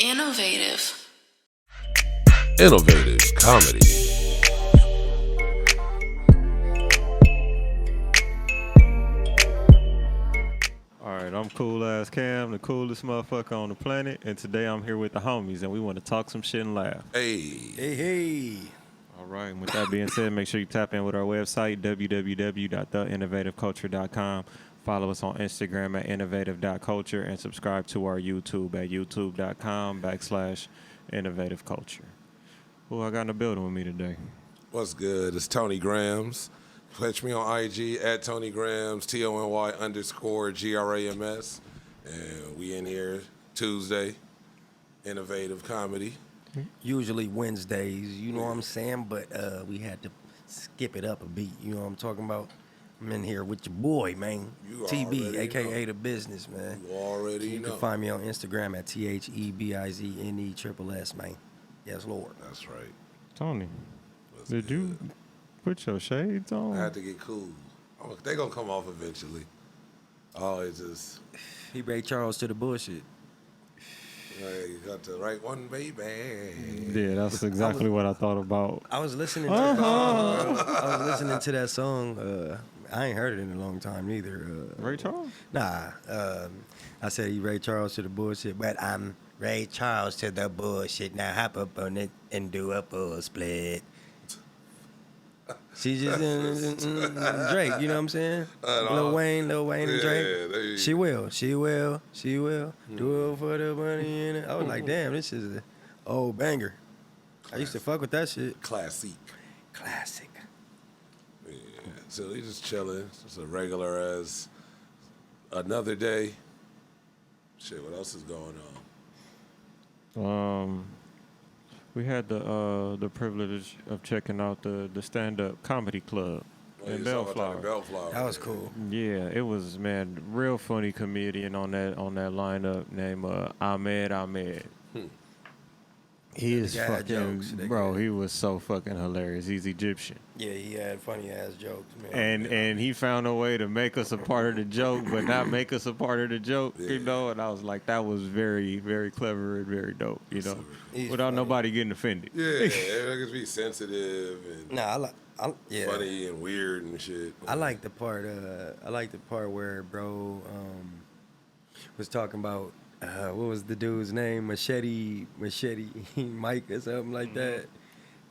Innovative. Innovative comedy. Alright, I'm Cool Ass Cam, the coolest motherfucker on the planet, and today I'm here with the homies, and we want to talk some shit and laugh. Hey. Alright, and with that being said, make sure you tap in with our website, www.theinnovativeculture.com. Follow us on Instagram at innovative.culture, and subscribe to our YouTube at youtube.com/innovativeculture. Who I got in the building with me today? What's good? It's Tony Grams. Catch me on IG at Tony Grams, TONY_GRAMS. And we in here Tuesday, Innovative Comedy. Usually Wednesdays, you know what I'm saying? But we had to skip it up a beat, you know what I'm talking about? I'm in here with your boy, man. You TB, already a.k.a. know. The Business, man. You already You know. can find me on Instagram at THEBIZNESS, man. Yes, Lord. That's right. Tony, What's did you good? put your shades on? I had to get cool. They gonna come off eventually. Always just, He Ray Charles to the bullshit. you got the right one, baby. Yeah, that's exactly what I thought about. I was listening to that song, bro. I was listening to that song. I ain't heard it in a long time either. Ray Charles? Nah, I said he Ray Charles to the bullshit, but I'm Ray Charles to the bullshit. Now hop up on it and do a full split. She just Drake, you know what I'm saying? Lil Wayne and Drake. Yeah, She will do it for the money in it. I was like, damn, this is an old banger. I used to fuck with that shit. Classic. Classic. Yeah. So we just chilling. Just a regular as another day. Shit, what else is going on? We had the privilege of checking out the stand-up comedy club in You saw it Bellflower. at Bellflower. That was cool. Yeah, it was, man, real funny comedian on that lineup named Ahmed. He is guy had jokes, fucking, that bro. guy. He was so fucking hilarious. He's Egyptian, Yeah, he had funny ass jokes, man. and he found a way to make us a part of the joke, but not make us a part of the joke, you Yeah. know. And I was like, that was very, very clever and very dope, you know, He's without funny. nobody getting offended. Yeah, niggas be sensitive and Nah, yeah. funny and weird and shit. I like the part. I like the part where bro was talking about what was the dude's name? Machete Mike or something like that.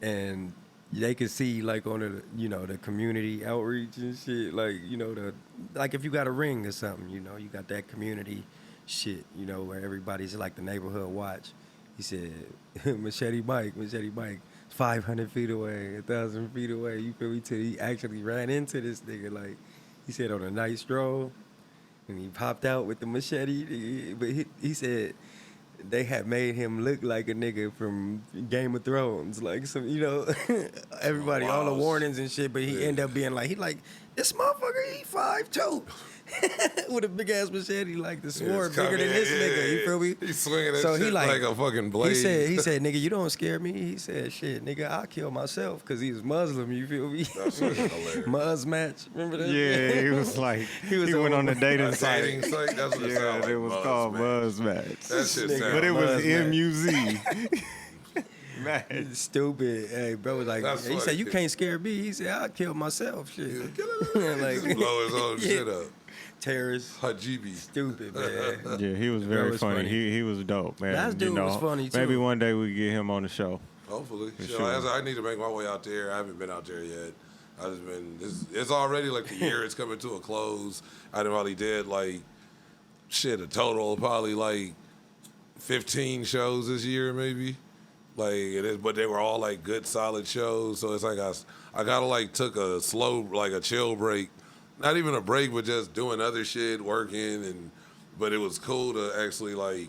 And they could see like on the the community outreach and shit. Like like if you got a ring or something, you got that community shit. Where everybody's like the neighborhood watch. He said Machete Mike, 500 feet away, 1,000 feet away. You feel me? Till he actually ran into this nigga. Like he said on a night stroll, and he popped out with the machete. But he said they had made him look like a nigga from Game of Thrones, like some everybody, all the Wow. warnings and shit. But he ended up being like this motherfucker. He 5'2". With a big ass machete, like the sword it's bigger than coming- this yeah, nigga. You yeah. feel me? He's swinging that So he shit like a fucking blade. He said, nigga, you don't scare me. He said, shit, nigga, I'll kill myself because he was Muslim. You feel me? That shit is hilarious. Muzz match. Remember that? Yeah, he was like, he was went on on the dating A dating site. site? That's what it Yeah, sounds like. it was Buzz, called man. Buzz Match. That shit Nigga. sounds But it was Buzz Match. MUZ. Man. It's stupid. Hey, bro was like, That's he said, funny. you can't scare me. He said, I'll kill myself. Shit. Like, Like, just blow his own yeah. shit up. Terrorist. Hajibi. Stupid, man. Yeah, he was That very was funny. funny. He was dope, man. That dude was funny, too. Maybe one day we get him on the show. Hopefully. Shit, sure. I need to make my way out there. I haven't been out there yet. I just been. It's already like the year. It's coming to a close. I done probably did like a total of probably like 15 shows this year, maybe. Like it is, but they were all like good, solid shows. So it's like I gotta like took a slow, like a chill break. Not even a break, but just doing other shit, working, but it was cool to actually like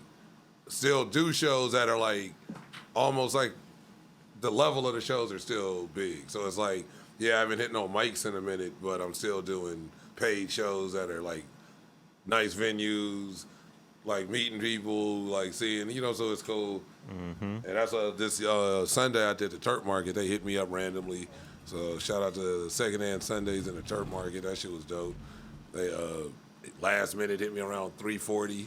still do shows that are like almost like the level of the shows are still big. So it's like, yeah, I haven't hit no mics in a minute, but I'm still doing paid shows that are like nice venues, like meeting people, like seeing, so it's cool. Mm-hmm. And that's this Sunday I did the Turk Market. They hit me up randomly. So shout out to Secondhand Sundays in the Turk Market. That shit was dope. They last minute hit me around 3:40.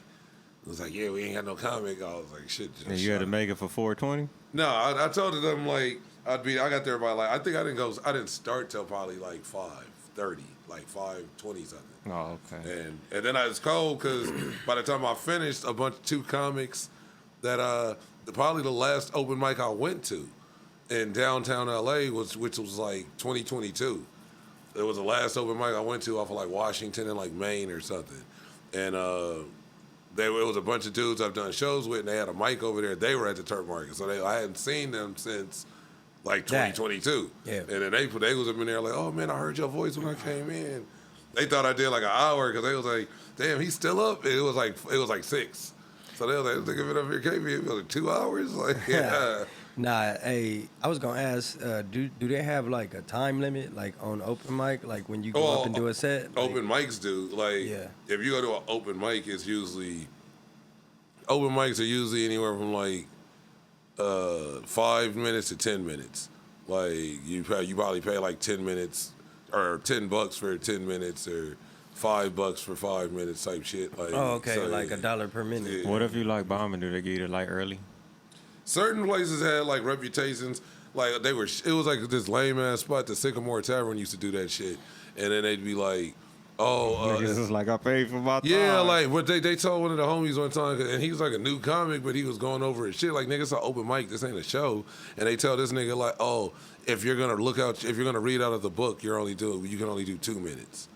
It was like, yeah, we ain't got no comic. I was like, shit. Just And you had to make it for 420? No, I told them like I got there by like I think I didn't start till probably like 5:30, like 5:20 something. Oh, okay. And then I was cold because by the time I finished, two comics that probably the last open mic I went to in downtown LA which was like 2022. It was the last open mic I went to off of like Washington and like Maine or something, and it was a bunch of dudes I've done shows with, and they had a mic over there. They were at the Turf Market, so I hadn't seen them since like 2022. Yeah. And then they was up in there like, oh man, I heard your voice when I came in. They thought I did like an hour because they was like, damn, he's still up. It was like 6. So they was like, look at it up here, KB. It was like 2 hours. Like, yeah. Nah, hey, I was gonna ask, do they have like a time limit, like on open mic, like when you go up and do a set? Like, Open mics do. Like, if you go to an open mic, open mics are usually anywhere from like 5 minutes to 10 minutes. Like you probably pay like 10 minutes or $10 for 10 minutes or $5 for 5 minutes type shit. Like, oh, okay, so, like $1 per minute. Yeah. What if you like bombing? Do they get it like early? Certain places had like reputations, like it was like this lame ass spot. The Sycamore Tavern used to do that shit, and then they'd be like, "Oh, Niggas is like I paid for my time." yeah, like what they told one of the homies one time, and he was like a new comic, but he was going over his shit. Like, nigga, it's an open mic. This ain't a show, and they tell this nigga like, "Oh, if you're gonna read out of the book, you can only do 2 minutes."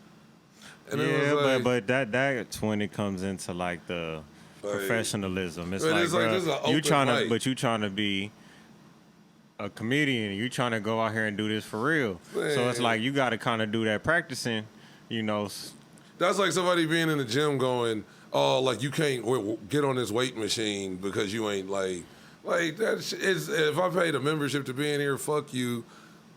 And yeah, like, but that 20 comes into like the professionalism. It's but like, it's like, this is an you open trying mic. to, but you trying to be a comedian. You trying to go out here and do this for real. Man. So it's like you got to kind of do that practicing. You know. That's like somebody being in the gym going, "Oh, like you can't get on this weight machine because you ain't like that." If I paid a membership to be in here, fuck you.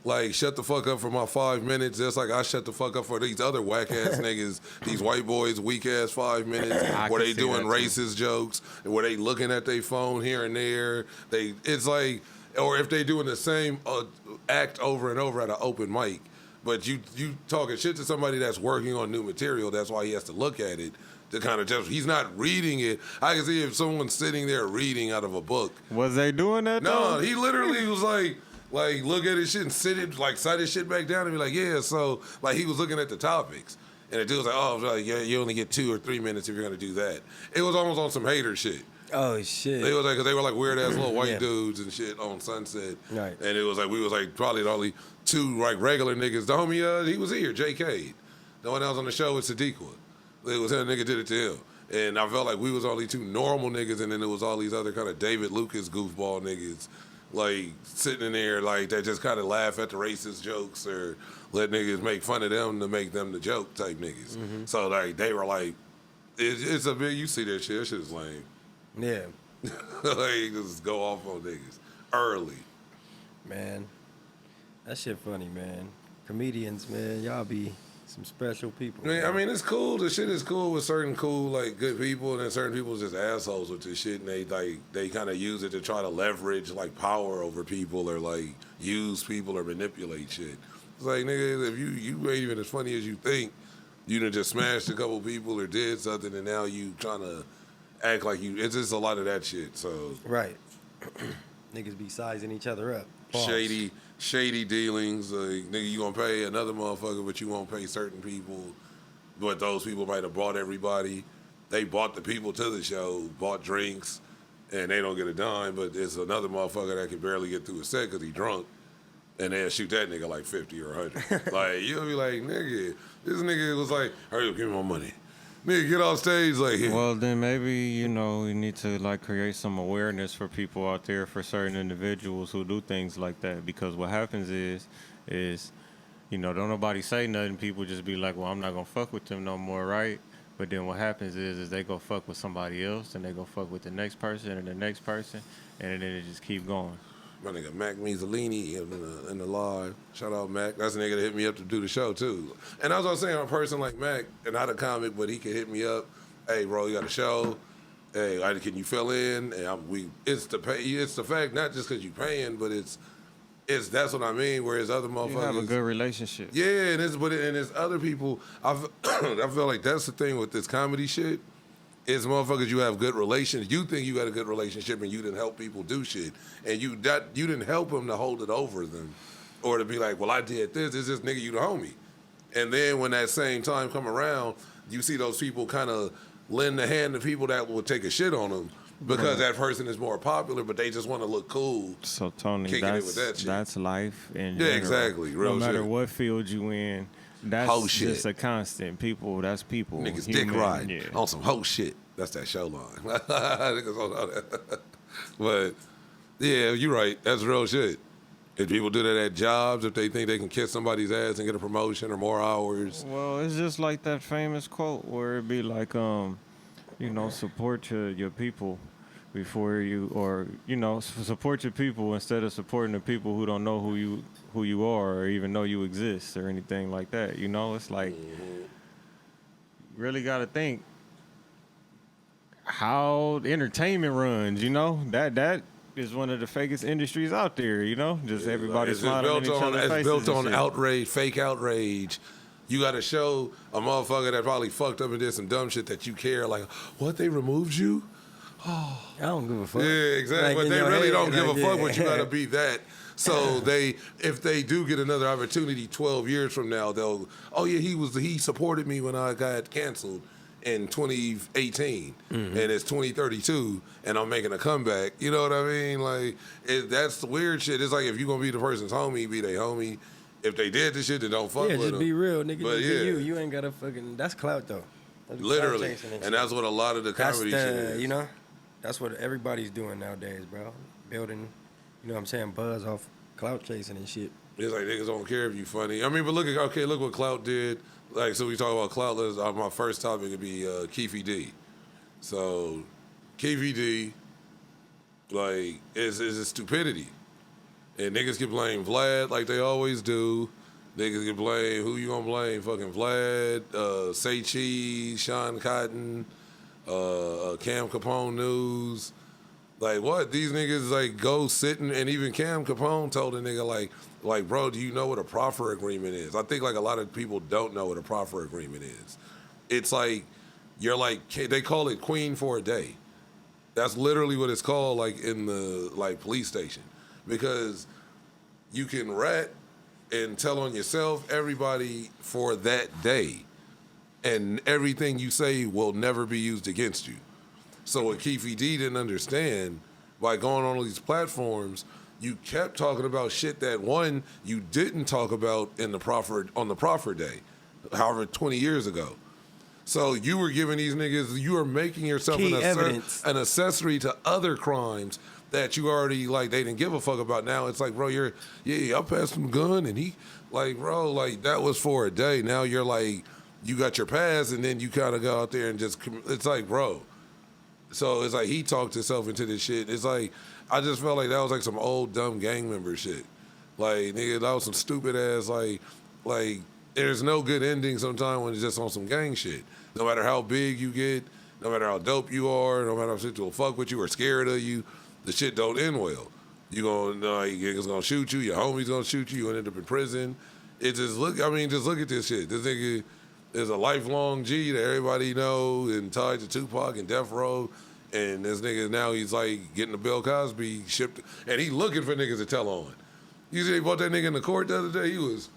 Like, shut the fuck up for my 5 minutes. Just like I shut the fuck up for these other whack ass niggas, these white boys, weak ass 5 minutes, where they doing racist jokes, and where they looking at their phone here and there. It's like, or if they doing the same act over and over at an open mic, but you talking shit to somebody that's working on new material. That's why he has to look at it to kind of just. He's not reading it. I can see if someone's sitting there reading out of a book. Was they doing that? No, though? he literally was like look at his shit and cite his shit back down and be like, yeah, so like he was looking at the topics. And the dude was like, oh, like, yeah, you only get 2 or 3 minutes if you're gonna do that. It was almost on some hater shit. Oh shit! They was like, cause they were like weird ass little white dudes and shit on Sunset. Right. And it was like we was like probably the only 2 like regular niggas. The homie, he was here, J.K. The one that was on the show with Sadiqa. It was him, nigga did it to him. And I felt like we was only 2 normal niggas, and then there was all these other kind of David Lucas goofball niggas. Like sitting in there, like they just kind of laugh at the racist jokes or let niggas make fun of them to make them the joke type niggas. Mm-hmm. So like they were like, it's a big. You see that shit? That shit is lame. Yeah, like just go off on niggas early. man, that shit funny, man. Comedians, man, y'all be some special people. I mean, it's cool. The shit is cool with certain cool, like, good people, and then certain people just assholes with this shit, and they kind of use it to try to leverage, like, power over people or, like, use people or manipulate shit. It's like, nigga, if you ain't even as funny as you think, you done just smashed a couple people or did something, and now you trying to act like you, it's just a lot of that shit, so. Right. Niggas be sizing each other up. Pause. Shady dealings, like, nigga, you gonna pay another motherfucker, but you won't pay certain people. But those people might have bought everybody. They bought the people to the show, bought drinks, and they don't get a dime. But it's another motherfucker that can barely get through a set because he drunk, and they'll shoot that nigga like 50 or 100. Like, you'll be like, nigga, this nigga was like, hurry up, give me my money. Nigga, get off stage like him. Well, then maybe, you know, you need to, like, create some awareness for people out there, for certain individuals who do things like that. Because what happens is, you know, don't nobody say nothing. People just be like, well, I'm not going to fuck with them no more, right? But then what happens is they go fuck with somebody else, and they go fuck with the next person and the next person, and then it just keep going. My nigga Mac Mezzalini in the live. Shout out Mac. That's a nigga that hit me up to do the show too. And I was gonna say, a person like Mac, and not a comic, but he could hit me up. Hey, bro, you got a show? Hey, can you fill in? And it's the fact, not just because you paying, but it's that's what I mean. Whereas other motherfuckers, You have a good relationship. yeah, and it's other people. I feel like that's the thing with this comedy shit. It's motherfuckers you have good relations. You think you got a good relationship and you didn't help people do shit. And you didn't help them to hold it over them. Or to be like, well, I did this. It's just nigga, you the homie. And then when that same time come around, you see those people kind of lend a hand to people that will take a shit on them because that person is more popular, but they just want to look cool. So Tony, that's life in yeah, general. exactly. Real no matter shit. what field you in, that's Hoe just shit. a constant. That's people. Niggas Human, dick ride yeah. on some hoe shit. That's that show line. Niggas don't know that. But yeah, you're right. That's real shit. If people do that at jobs, if they think they can kiss somebody's ass and get a promotion or more hours. Well, it's just like that famous quote where it be like, support your people before you, or support your people instead of supporting the people who don't know who you are or even know you exist or anything like that. It's like really got to think how entertainment runs. That is one of the fakest industries out there. Just everybody smiling in each other's faces. It's built on and shit. outrage, fake outrage. You got to show a motherfucker that probably fucked up and did some dumb shit that you care. Like, what, they removed you? I don't give a fuck. Yeah, exactly. Like, but they really don't give a fuck, but you got to yeah. be that. So if they do get another opportunity 12 years from now, they'll, oh yeah, he supported me when I got canceled in 2018, and it's 2032, and I'm making a comeback. You know what I mean? Like, that's the weird shit. It's like if you gonna be the person's homie, be they homie. If they did this shit, then don't fuck with them. Just be real, nigga. But Just yeah. be you. You ain't gotta fucking. That's clout though. That's Literally, clout chasing and shit. that's what a lot of the comedy shit is. That's what everybody's doing nowadays, bro. Building, what I'm saying, buzz off clout chasing and shit. It's like niggas don't care if you funny. I mean, but look what Clout did. Like, so we talk about Clout. My first topic would be Keefy D. So, Keefy D, like, is a stupidity. And niggas can blame Vlad like they always do. Niggas can blame, who you gonna blame? Fucking Vlad, Say Cheese, Sean Cotton, Cam Capone News. Like, what? These niggas, like, go sitting, and even Cam Capone told a nigga, like, bro, do you know what a proffer agreement is? I think, like, a lot of people don't know what a proffer agreement is. It's like, you're like, they call it queen for a day. That's literally what it's called, like, in the, like, police station. Because you can rat and tell on yourself, everybody, for that day. And everything you say will never be used against you. So what Keefy D didn't understand, by going on all these platforms, you kept talking about shit that, one, you didn't talk about on the proffer day, however, 20 years ago. So you were giving these niggas, you are making yourself an accessory to other crimes that you already, like, they didn't give a fuck about. Now it's like, bro, I passed him a gun, and he, like, bro, like, that was for a day. Now you're like, you got your pass, and then you kind of go out there and just, it's like, bro. So it's like he talked himself into this shit. It's like, I just felt like that was like some old dumb gang member shit. Like, nigga, that was some stupid ass, like there's no good ending sometimes when it's just on some gang shit. No matter how big you get, no matter how dope you are, no matter how shit will fuck with you or scared of you, the shit don't end well. You niggas gonna shoot you, your homie's gonna shoot you, you end up in prison. Just look at this shit. This nigga is a lifelong G that everybody know and tied to Tupac and Death Row. And this nigga now he's like getting the Bill Cosby shipped, and he looking for niggas to tell on. You see they brought that nigga in the court the other day? He was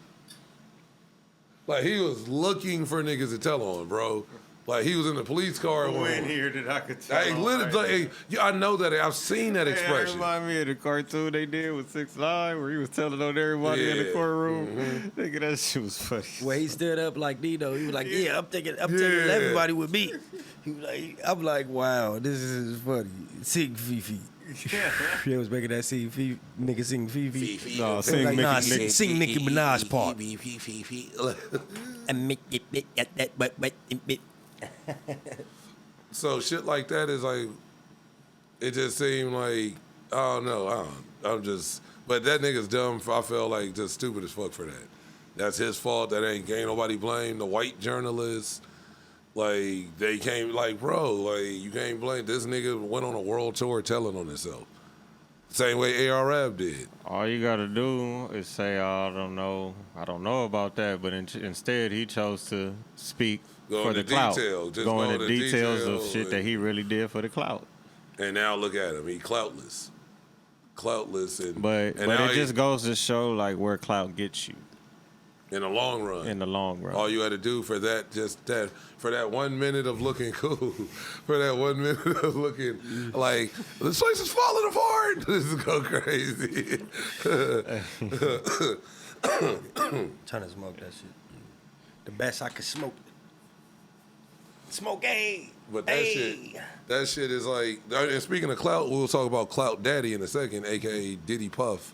looking for niggas to tell on, bro. Like, he was in the police car. Who in here that I could tell? I know that. I've seen that expression. Remind me of the cartoon they did with 6ix9ine where he was telling on everybody in the courtroom. Nigga, that shit was funny. Where he stood up like Dino. He was like, I'm taking everybody with me. He was like, I'm like, wow, this is funny. Sing Fifi. He was making that nigga sing Fifi. No, sing like, Nicki. Sing Nicki Minaj part. And make it. So shit like that is like, it just seemed like, I don't know. But that nigga's dumb. I felt like just stupid as fuck for that. That's his fault. That ain't nobody blame the white journalists. Like, they came, like, bro, like, you can't blame this nigga went on a world tour telling on himself. Same way AR-Rab did. All you gotta do is say, "Oh, I don't know about that," but instead he chose to speak Go for into the clout, detail. Just go go into into details detail of shit that he really did for the clout. And now look at him. He cloutless. But now it just goes to show like where clout gets you in the long run. in the long run. All you had to do for that, for that 1 minute of looking cool, for that 1 minute of looking like this place is falling apart. This is go crazy. Trying to smoke that shit. The best I could smoke. Smoke A. But that shit is like. And speaking of clout, we'll talk about Clout Daddy in a second, aka Diddy Puff.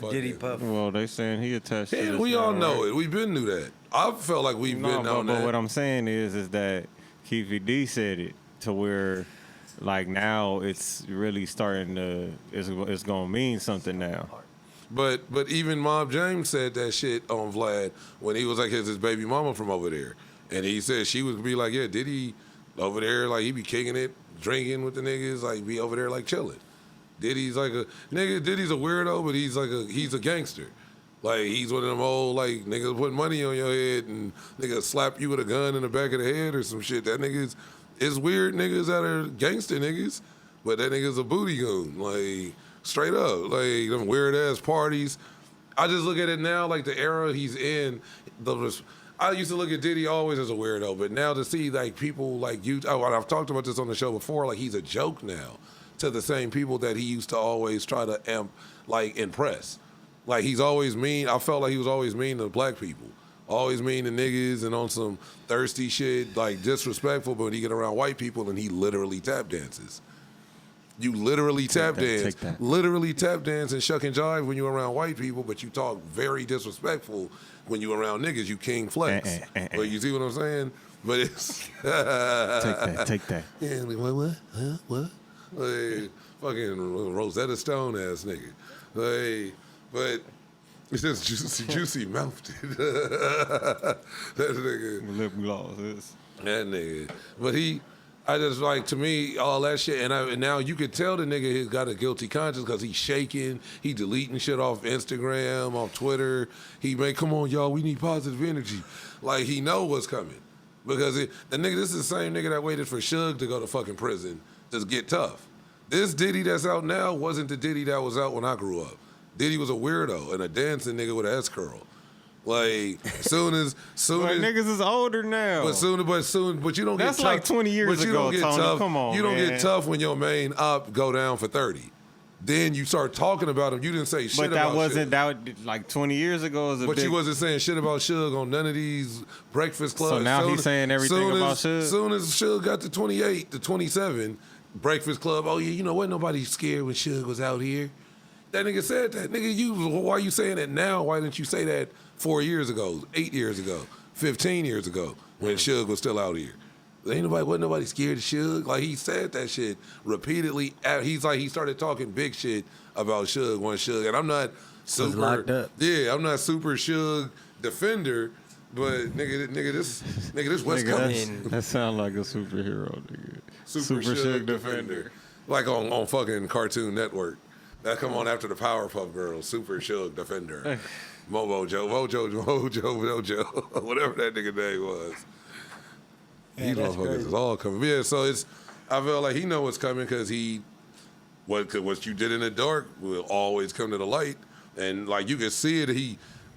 Diddy Puff. Well, they saying he attached to Yeah, this we now, all know right? it. We've been knew that. I felt like we've been on but that. what I'm saying is that Keefy D said it to where, like now it's really starting to it's gonna mean something now. But even Mob James said that shit on Vlad when he was like his baby mama from over there, and he said she would be like, yeah, Diddy over there, like he be kicking it, drinking with the niggas, like be over there like chilling. Diddy's like a nigga. Diddy's a weirdo, but he's a gangster. Like he's one of them old like niggas put money on your head and niggas slap you with a gun in the back of the head or some shit. That niggas is weird niggas that are gangster niggas, but that nigga's a booty goon. Like straight up, like them weird ass parties. I just look at it now like the era he's in. I used to look at Diddy always as a weirdo, but now to see like people like you, I've talked about this on the show before. Like he's a joke now to the same people that he used to always try to impress. Like he's always mean. I felt like he was always mean to black people, always mean to niggas and on some thirsty shit, like disrespectful. But when he get around white people, and he literally tap dances. You literally tap dance, literally tap dance and shuck and jive when you're around white people, but you talk very disrespectful when you around niggas. You king flex. But you see what I'm saying? But it's Take that. Yeah, like, what? Huh? What? Like, fucking Rosetta Stone ass nigga. Like, but it's just juicy mouthed. That nigga. Lip gloss is. That nigga. But I just like, to me, all that shit, and now you could tell the nigga he's got a guilty conscience because he's shaking, he deleting shit off Instagram, off Twitter. He make, come on, y'all, we need positive energy. Like, he know what's coming. Because the nigga, this is the same nigga that waited for Suge to go to fucking prison to get tough. This Diddy that's out now wasn't the Diddy that was out when I grew up. Diddy was a weirdo and a dancing nigga with an S curl. Like soon as niggas is older now. But you don't That's get tough. like 20 years but you ago, don't get Tony. tough. Come on, you don't man. get tough when your main op go down for 30. Then you start talking about him. You didn't say shit But about that wasn't Suge. that like 20 years ago. Was a But big, you wasn't saying shit about Suge on none of these Breakfast Clubs. So now he's saying everything about Suge? Soon as Suge got to 28 to 27, Breakfast Club, oh yeah, you know, wasn't nobody scared when Suge was out here. That nigga said that. Nigga, why are you saying that now? Why didn't you say that 4 years ago, 8 years ago, 15 years ago when Suge was still out here? Wasn't nobody scared of Suge? Like, he said that shit repeatedly. He's like, he started talking big shit about Suge when Suge, and I'm not super. locked up. Yeah, I'm not super Suge defender, but nigga, this West nigga, Coast. that sound like a superhero, nigga. Super Suge defender. Like on fucking Cartoon Network. That come on after the Powerpuff Girls, Super Suge Defender. Mojo, whatever that nigga name was. These motherfuckers is all coming. Yeah, so I feel like he know what's coming because what you did in the dark will always come to the light. And like you can see it,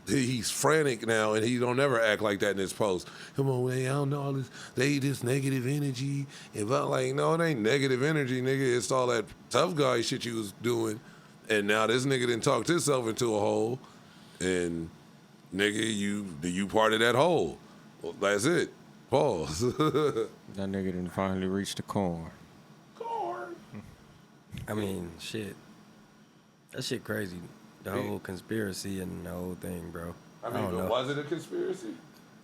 he's frantic now, and he don't ever act like that in his post. Come on, man, I don't know all this. They this negative energy. If I'm like, no, it ain't negative energy, nigga. It's all that tough guy shit you was doing. And now this nigga done talked himself into a hole, and nigga, you part of that hole. Well, that's it. Pause. That nigga done finally reached the corn. I mean, shit. That shit crazy. The whole conspiracy and the whole thing, bro. I don't mean, know. was it a conspiracy?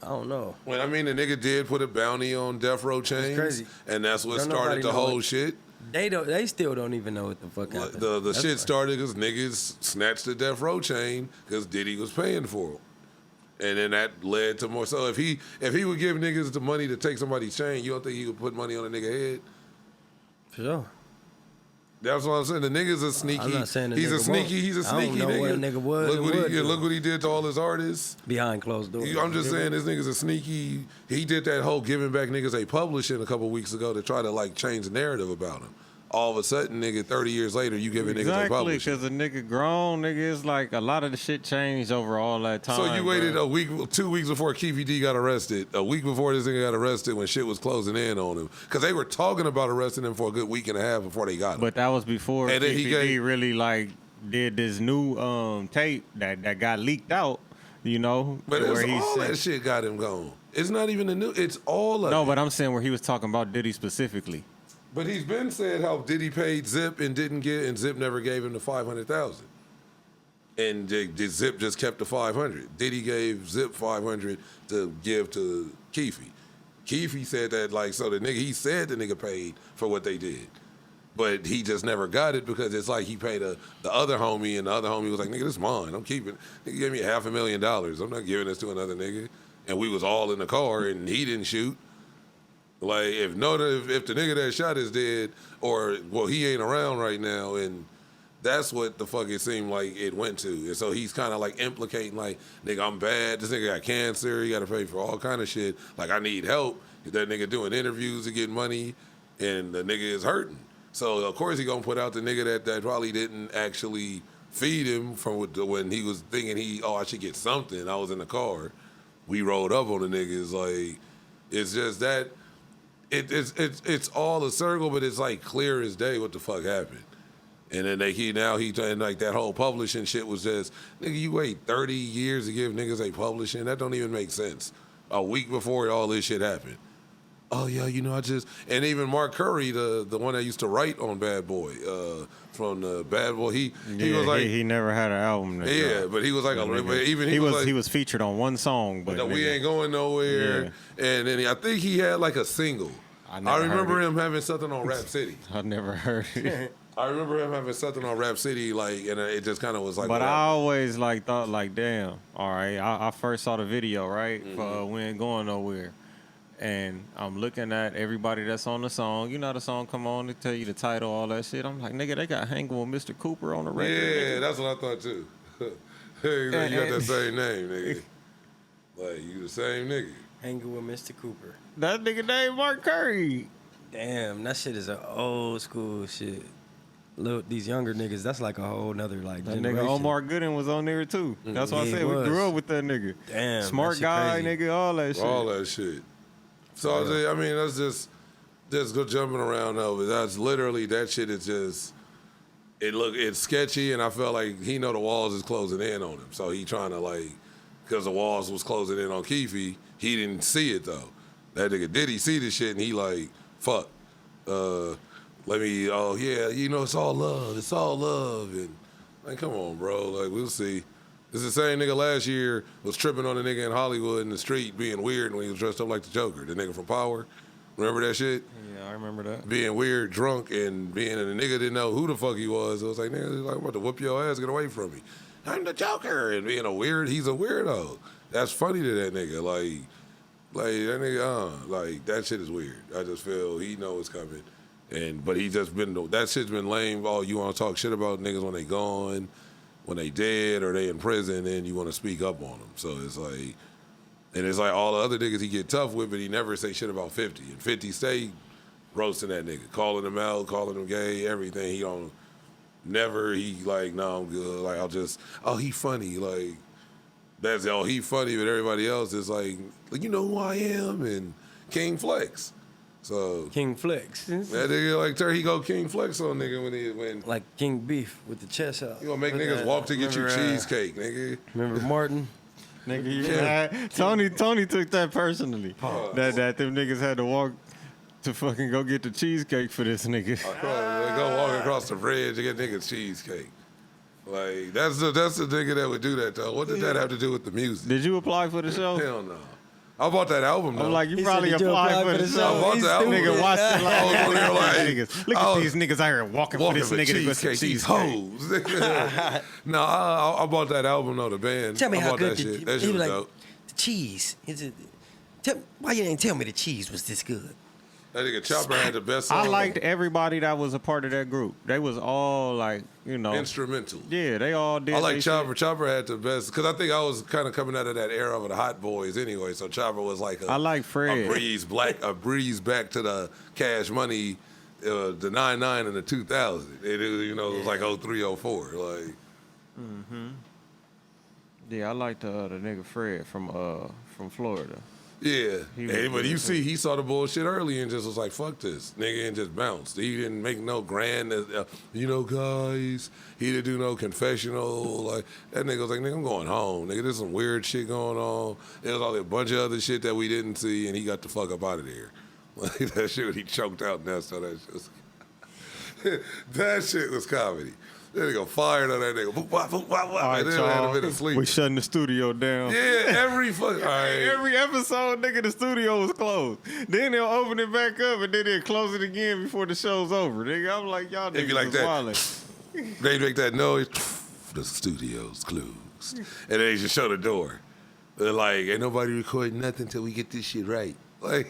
I don't know. Well, I mean, the nigga did put a bounty on Death Row Chains, crazy. and that's what Don't started nobody the know whole what- shit. They still don't even know what the fuck happened. The shit started because niggas snatched the Death Row chain because Diddy was paying for it. And then that led to more. So if he would give niggas the money to take somebody's chain, you don't think he would put money on a nigga head? For sure. That's what I'm saying. The nigga's a sneaky. I'm not saying the he's nigga a sneaky. won't. He's a I don't sneaky know nigga. what a nigga would Look and what would he do. look what he did to all his artists. Behind closed doors. I'm just saying this nigga's a sneaky. He did that whole giving back niggas they publishing a couple weeks ago to try to like change the narrative about him. All of a sudden, nigga, 30 years later, you giving niggas they Exactly, publishing. because a nigga grown, nigga, it's like a lot of the shit changed over all that time. So you waited bro. a week, 2 weeks before Keefy D got arrested. A week before this nigga got arrested when shit was closing in on him. Because they were talking about arresting him for a good week and a half before they got him. But that was before And then he PPD really like did this new tape that got leaked out, you know, But where it's he all said, that shit got him gone. It's not even the new. It's all of no, it. but I'm saying where he was talking about Diddy specifically. But he's been said how Diddy paid Zip and didn't get, and Zip never gave him the $500,000. And Zip just kept the $500. Diddy gave Zip $500 to give to Keefy. Keefy said that like so the nigga he said the nigga paid for what they did. But he just never got it because it's like he paid the other homie, and the other homie was like, nigga, this is mine. I'm keeping it. Nigga gave me $500,000. I'm not giving this to another nigga. And we was all in the car, and he didn't shoot. Like, if the nigga that shot is dead, or, well, he ain't around right now, and that's what the fuck it seemed like it went to. And so he's kind of like implicating, like, nigga, I'm bad. This nigga got cancer. He got to pay for all kind of shit. Like, I need help. That nigga doing interviews to get money, and the nigga is hurting. So, of course, he gonna put out the nigga that probably didn't actually feed him from when he was thinking I should get something. I was in the car. We rolled up on the niggas. Like, it's just that it's all a circle, but it's like clear as day what the fuck happened. And then and like that whole publishing shit was just, nigga, you wait 30 years to give niggas a publishing? That don't even make sense. A week before all this shit happened. Oh yeah, you know, and even Mark Curry, the one that used to write on Bad Boy, from the Bad Boy, he was like he never had an album. But he was like he was featured on one song, but we ain't going nowhere. Yeah. And then I think he had like a single. I remember him having something on Rap City. I never heard it. I remember him having something on Rap City, like, and it just kind of was like. But whatever. I always like thought like, damn, all right. I first saw the video, right? Mm-hmm. For We Ain't Going Nowhere. And I'm looking at everybody that's on the song. You know how the song come on to tell you the title, all that shit. I'm like, nigga, they got Hanging with Mr. Cooper on the record. Yeah, nigga. that's what I thought too. You got that same name, nigga. Like, you the same nigga. Hanging with Mr. Cooper. That nigga named Mark Curry. Damn, that shit is an old school shit. Look, these younger niggas, that's like a whole nother like That generation. nigga Omar Gooden was on there too. That's why I Yeah, said he we was. grew up with that nigga. Damn, Smart that shit guy, crazy. nigga, all that shit. All that shit. So I mean, that's just go jumping around over. That's literally that shit is just it's sketchy, and I felt like he know the walls is closing in on him, so he trying to like because the walls was closing in on Keefy, he didn't see it though. That nigga did he see the shit, and he like fuck. Let me. Oh yeah, you know it's all love, and like come on, bro. Like we'll see. This is the same nigga last year was tripping on a nigga in Hollywood in the street being weird when he was dressed up like the Joker, the nigga from Power. Remember that shit? Yeah, I remember that. Being weird, drunk, and the nigga didn't know who the fuck he was. It was like, nigga, like, I'm about to whoop your ass, get away from me. I'm the Joker, and being he's a weirdo. That's funny to that nigga. Like that nigga, like that shit is weird. I just feel he know it's coming, but he just that shit's been lame. Oh, you want to talk shit about niggas when they gone? When they dead or they in prison, then you want to speak up on them. So it's like, and it's like all the other niggas he get tough with, but he never say shit about 50. And 50 stay roasting that nigga, calling him out, calling him gay, everything. He like, no, I'm good. Like, he funny. Like, he funny, but everybody else is like, you know who I am? And King Flex. So King Flex. that nigga like he go King Flex on nigga when like King Beef with the chest out. you gonna make niggas walk to get you cheesecake, nigga. Remember Martin? Nigga, Tony took that personally. That them niggas had to walk to fucking go get the cheesecake for this nigga. They go walking across the bridge to get niggas cheesecake. Like that's the nigga that would do that though. What did that have to do with the music? Did you apply for the show? Hell no. I bought that album though. I'm like, you He probably said, "Did you applied apply for the show. I bought the album. Nigga, watch the I was on there like, niggas. Look at these niggas out here walking for this nigga to get some cheesecake. These cheesecake. hoes. No, I bought that album though, the band. Tell me I how bought good that the shit. That he shit was was like, dope. the cheese. Why you didn't tell me the cheese was this good? That nigga Chopper had the best song. I liked everybody that was a part of that group. They was all like, you know, instrumental. Yeah, they all did. I like Chopper. Shit. Chopper had the best because I think I was kind of coming out of that era of the Hot Boys anyway. So Chopper was like I like Fred. a breeze back to the Cash Money, the 99 and the 2000. It was like 03, 04. Like, Yeah, I like the nigga Fred from Florida. yeah. But you see, too. he saw the bullshit early and just was like, fuck this. Nigga, and just bounced. He didn't make no grand, guys. He didn't do no confessional. Like, that nigga was like, nigga, I'm going home. Nigga, there's some weird shit going on. There was all a bunch of other shit that we didn't see, and he got the fuck up out of there. Like, that shit when he choked out and that stuff, that shit was comedy. That nigga fired on that nigga. Boop, wop, boop, wop, wop. All right, And then I had a bit of y'all, sleep. we shutting the studio down. Yeah, every fucking. All right. Every episode, nigga, the studio was closed. Then they'll open it back up and then they'll close it again before the show's over. Nigga, I'm like, y'all If niggas you like is that. wildin'. They make that noise. The studio's closed. And then they just shut the door. They're like, ain't nobody recording nothing till we get this shit right. Like,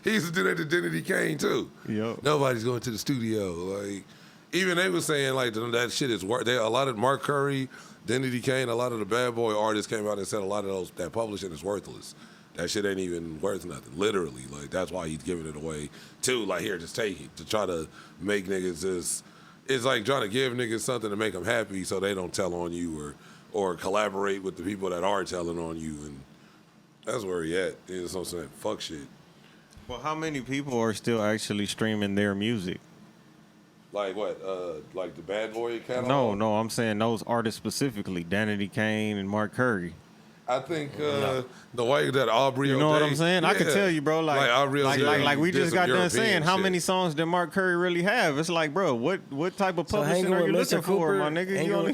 he used to do that to Denny Kane, too. Yep. Nobody's going to the studio. Like, even they were saying, like, that shit is worth. A lot of Mark Curry, Denny Kane, a lot of the bad boy artists came out and said a lot of those, that publishing is worthless. That shit ain't even worth nothing. Literally. Like, that's why he's giving it away, too. Like, here, just take it. To try to make niggas just. It's like trying to give niggas something to make them happy so they don't tell on you or collaborate with the people that are telling on you. And that's where he at. You know what I'm saying? Fuck shit. Well, how many people are still actually streaming their music? Like what? Like the Bad Boy catalog? No, I'm saying those artists specifically, Danity Kane and Mark Curry. I think the white that Aubrey. You know what O'Day, I'm saying? I can tell you, bro. Like Aubrey O'Day like we did just some got done European saying how shit. many songs did Mark Curry really have? It's like, bro, what type of So publishing are you looking for, my nigga? Hanging You only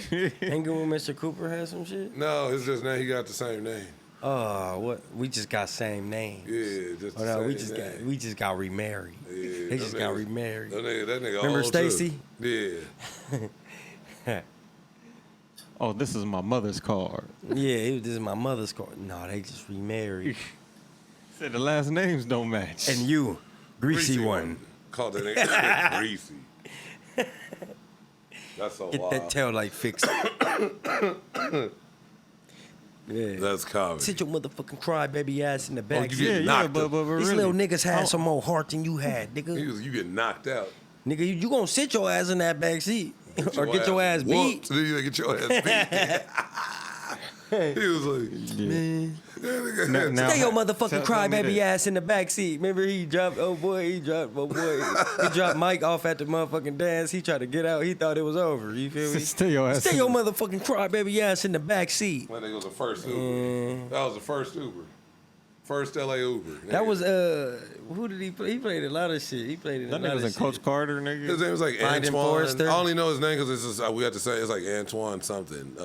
with Mr. Cooper has some shit. No, it's just now he got the same name. Oh, what? We just got same names. Yeah, just the Oh no, same we just got remarried. Yeah, They just got remarried. That nigga Remember old, too. Stacy? Yeah. Oh, this is my mother's card. Yeah, this is my mother's car. No, they just remarried. Said the last names don't match. And you, greasy one. Called that nigga Greasy. That's so Get wild. that tail light fixed. Yeah. That's comedy. Sit your motherfucking crybaby ass in the back. you seat. get knocked but up. These really, little niggas had some more heart than you had, You nigga. get knocked out. Nigga, you gonna sit your ass in that back seat or get your ass whooped. beat. Then you get your ass beat. He was like, Man. Now- Stay your tell- motherfucking tell me crybaby this. ass in the back seat. Remember he dropped he dropped Mike off at the motherfucking dance. He tried to get out. He thought it was over. You feel me? Stay your ass Stay in your the- motherfucking crybaby ass in the back seat. that nigga was the first Uber. That was the first Uber. First LA Uber. That was who did he play? He played a lot of shit. He played in That a lot nigga's of in Coach shit. Carter, nigga. His name was like Finding Antoine. Forrester. I only know his name because it's just, we have to say it's like Antoine something.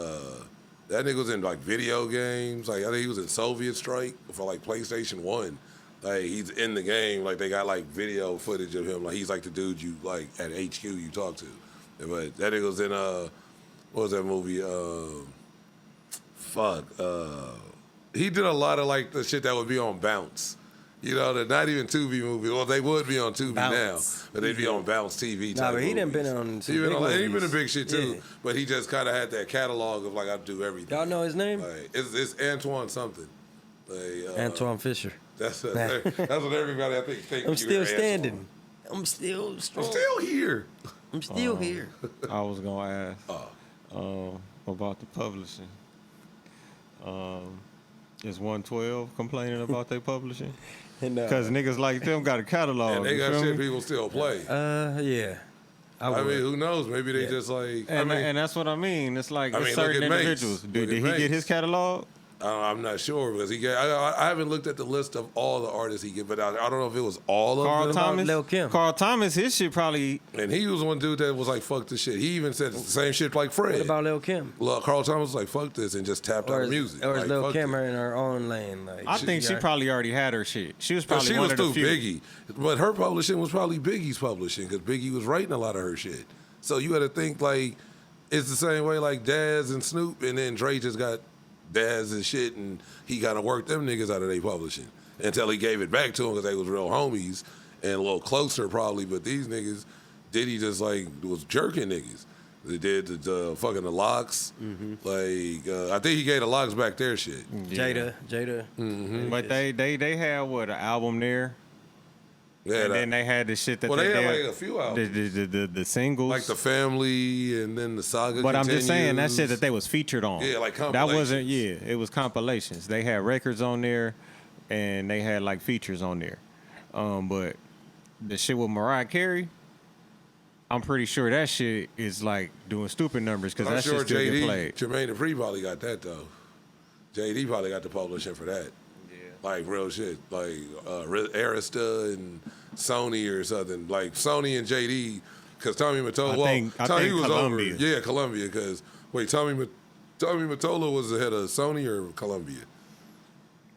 That nigga was in like video games. Like I think he was in Soviet Strike for like PlayStation 1. Like he's in the game. Like they got like video footage of him. Like he's like the dude you like at HQ you talk to. But that nigga was in what was that movie? He did a lot of like the shit that would be on Bounce. You know, they're not even Tubi movies. Well, they would be on Tubi Bounce. now, but they'd be on Bounce TV. Nah, type but he done movies. been on some He been big on, he been movies. in big shit too. Yeah. But he just kind of had that catalog of like I do everything. Y'all know his name? Like, it's Antoine something. Like, Antoine Fisher. That's what everybody I think. I'm you still hear standing. Antoine. I'm still strong. I'm still here. I'm still here. I was gonna ask about the publishing. Is 112 complaining about their publishing? Because niggas like them got a catalog. And they you got feel shit me? people still play. Yeah. I mean, who knows? Maybe they just like. And that's what I mean. It's like I it's mean, certain look at Mace. individuals. Look Did at he Mace. get his catalog? I'm not sure because he got. I haven't looked at the list of all the artists he get, but I don't know if it was all of Carl them. Thomas. Lil' Kim. Carl Thomas, his shit probably. And he was one dude that was like, "Fuck this shit." He even said the same shit like Fred. What about Lil' Kim? Look, Carl Thomas was like, "Fuck this," and just tapped out Or of is, music. or is Like, Lil' fuck Kim it. in her own lane? Like I think she got- probably already had her shit. She was But probably she one was of the through few. Biggie, but her publishing was probably Biggie's publishing because Biggie was writing a lot of her shit. So you had to think like it's the same way like Daz and Snoop, and then Dre just got Daz and shit, and he kind of worked them niggas out of their publishing until he gave it back to him because they was real homies, and a little closer probably. But these niggas, Diddy just like was jerking niggas. They did the fucking the locks. Like I think he gave the locks back their shit. Yeah. Jada. But they had what, an album there, Yeah, and then they had the shit that well, they they had did, like a few albums, the singles, like the Family, and then the Saga. But I'm just saying that Continues. shit that they was featured on. Yeah, like that wasn't. compilations. Yeah, it was compilations. They had records on there, and they had like features on there. But the shit with Mariah Carey, I'm pretty sure that shit is like doing stupid numbers because I'm that sure shit still get JD, played. Jermaine Dupri probably got that though. JD probably got the publishing for that. Yeah. Like real shit, like Arista and Sony or something. Like Sony and JD, because Tommy Mottola. I Well, think Tommy was Columbia. over. Yeah, Columbia. Because wait, Tommy Mottola was the head of Sony or Columbia.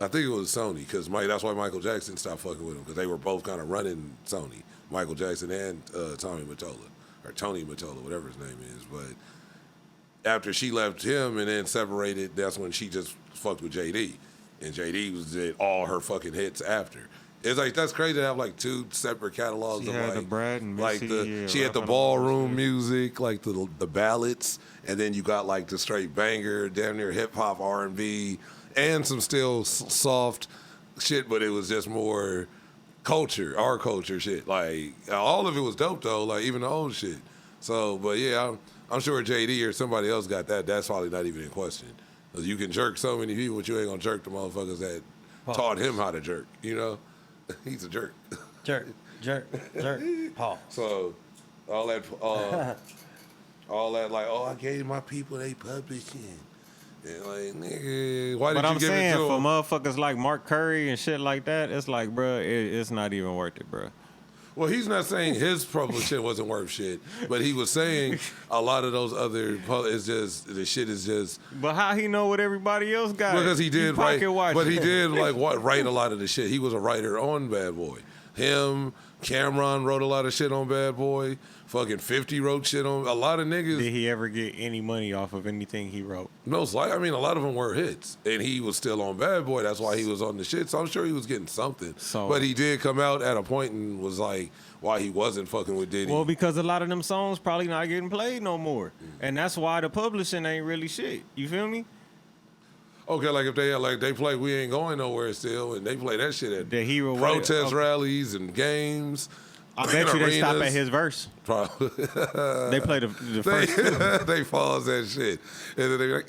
I think it was Sony because that's why Michael Jackson stopped fucking with him because they were both kind of running Sony, Michael Jackson and Tommy Mottola or Tony Mottola, whatever his name is. But after she left him and then separated, that's when she just fucked with JD, and JD did all her fucking hits after. It's like that's crazy to have like two separate catalogs She of had like the Brad and like Missy, she had the rapping all that ballroom shit. music, like the ballads, and then you got like the straight banger, damn near hip hop R&B, and some still soft shit, but it was just more culture, our culture shit. Like all of it was dope though, like even the old shit. So, but yeah, I'm sure JD or somebody else got that. That's probably not even in question. 'Cause you can jerk so many people, but you ain't gonna jerk the motherfuckers that taught him how to jerk. You know, he's a jerk. Jerk. Pause. So all that, like, oh, I gave my people they publishing. And like, nigga, why did But you I'm give saying it to for him? motherfuckers like Mark Curry and shit like that, it's like, bruh, it's not even worth it, bruh. Well, he's not saying his publishing wasn't worth shit, but he was saying a lot of those other, it's just, the shit is just, But how he know what everybody else got? because he did write, pocket watching. but he did like write a lot of the shit. He was a writer on Bad Boy. Him, Cameron wrote a lot of shit on Bad Boy. Fucking 50 wrote shit on a lot of niggas. Did he ever get any money off of anything he wrote? Most like, I mean, a lot of them were hits, and he was still on Bad Boy. That's why he was on the shit. So I'm sure he was getting something. So- but he did come out at a point and was like, why he wasn't fucking with Diddy. Well, because a lot of them songs probably not getting played no more, and that's why the publishing ain't really shit. You feel me? Okay, like if they had, like they play "We Ain't Going Nowhere" still, and they play that shit at The hero protest rallies and games. I bet you they stop at arenas. his verse. Probably. They play the first. They pause that shit, and then they be like,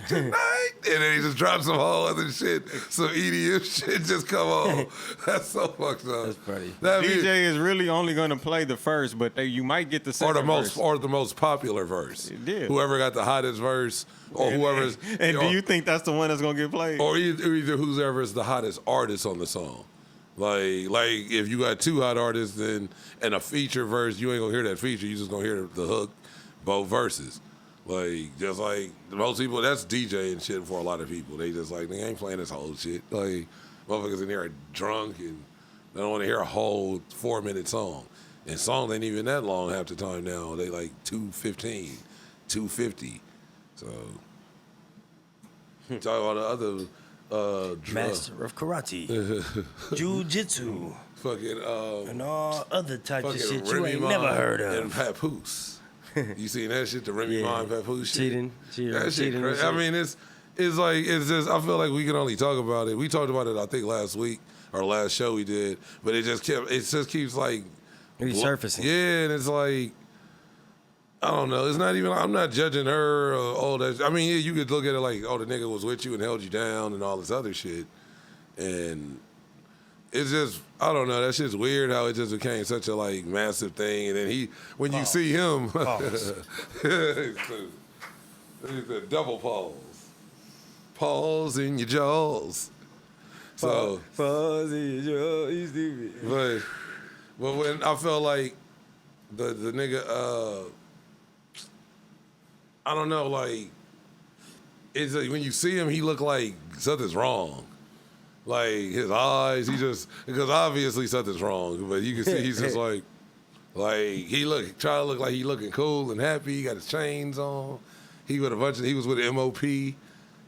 tonight, and then he just drops some whole other shit, some EDM shit just come on. That's so fucked up. That's funny. DJ is really only gonna play the first, but you might get the second verse. or the most popular verse. Yeah. Whoever got the hottest verse, or whoever's. And do you think that's the one that's gonna get played? Or either whoever is the hottest artist on the song. Like if you got two hot artists and a feature verse, you ain't gonna hear that feature. You just gonna hear the hook, both verses. Like just like most people, that's DJ and shit for a lot of people. They just like they ain't playing this whole shit. Like motherfuckers in there are drunk and they don't want to hear a whole 4-minute song. And songs ain't even that long half the time now. They like 2:15, 2:50. So talk about the other. Master of karate, jiu-jitsu, Fucking and all other types of fucking shit you Remy ain't Ma never heard of. and Papoose. You seen that shit? The Remy Ma and Papoose shit. Cheating. That shit cheating crazy. and I shit. mean, it's just. I feel like we can only talk about it. We talked about it, I think, last week or last show we did, but it just keeps like resurfacing. Yeah, and it's like. I don't know. It's not even. I'm not judging her or all that. I mean, yeah, you could look at it like, oh, the nigga was with you and held you down and all this other shit, and it's just, I don't know. That shit's weird how it just became such a like massive thing, and then when you see him, it's a double pause in your jaws. So, Pause in your jaws, you stupid. but when I felt like the nigga. I don't know, like, it's like when you see him, he look like something's wrong. Like, his eyes, because obviously something's wrong, but you can see he's just like try to look like he looking cool and happy, he got his chains on. He was with MOP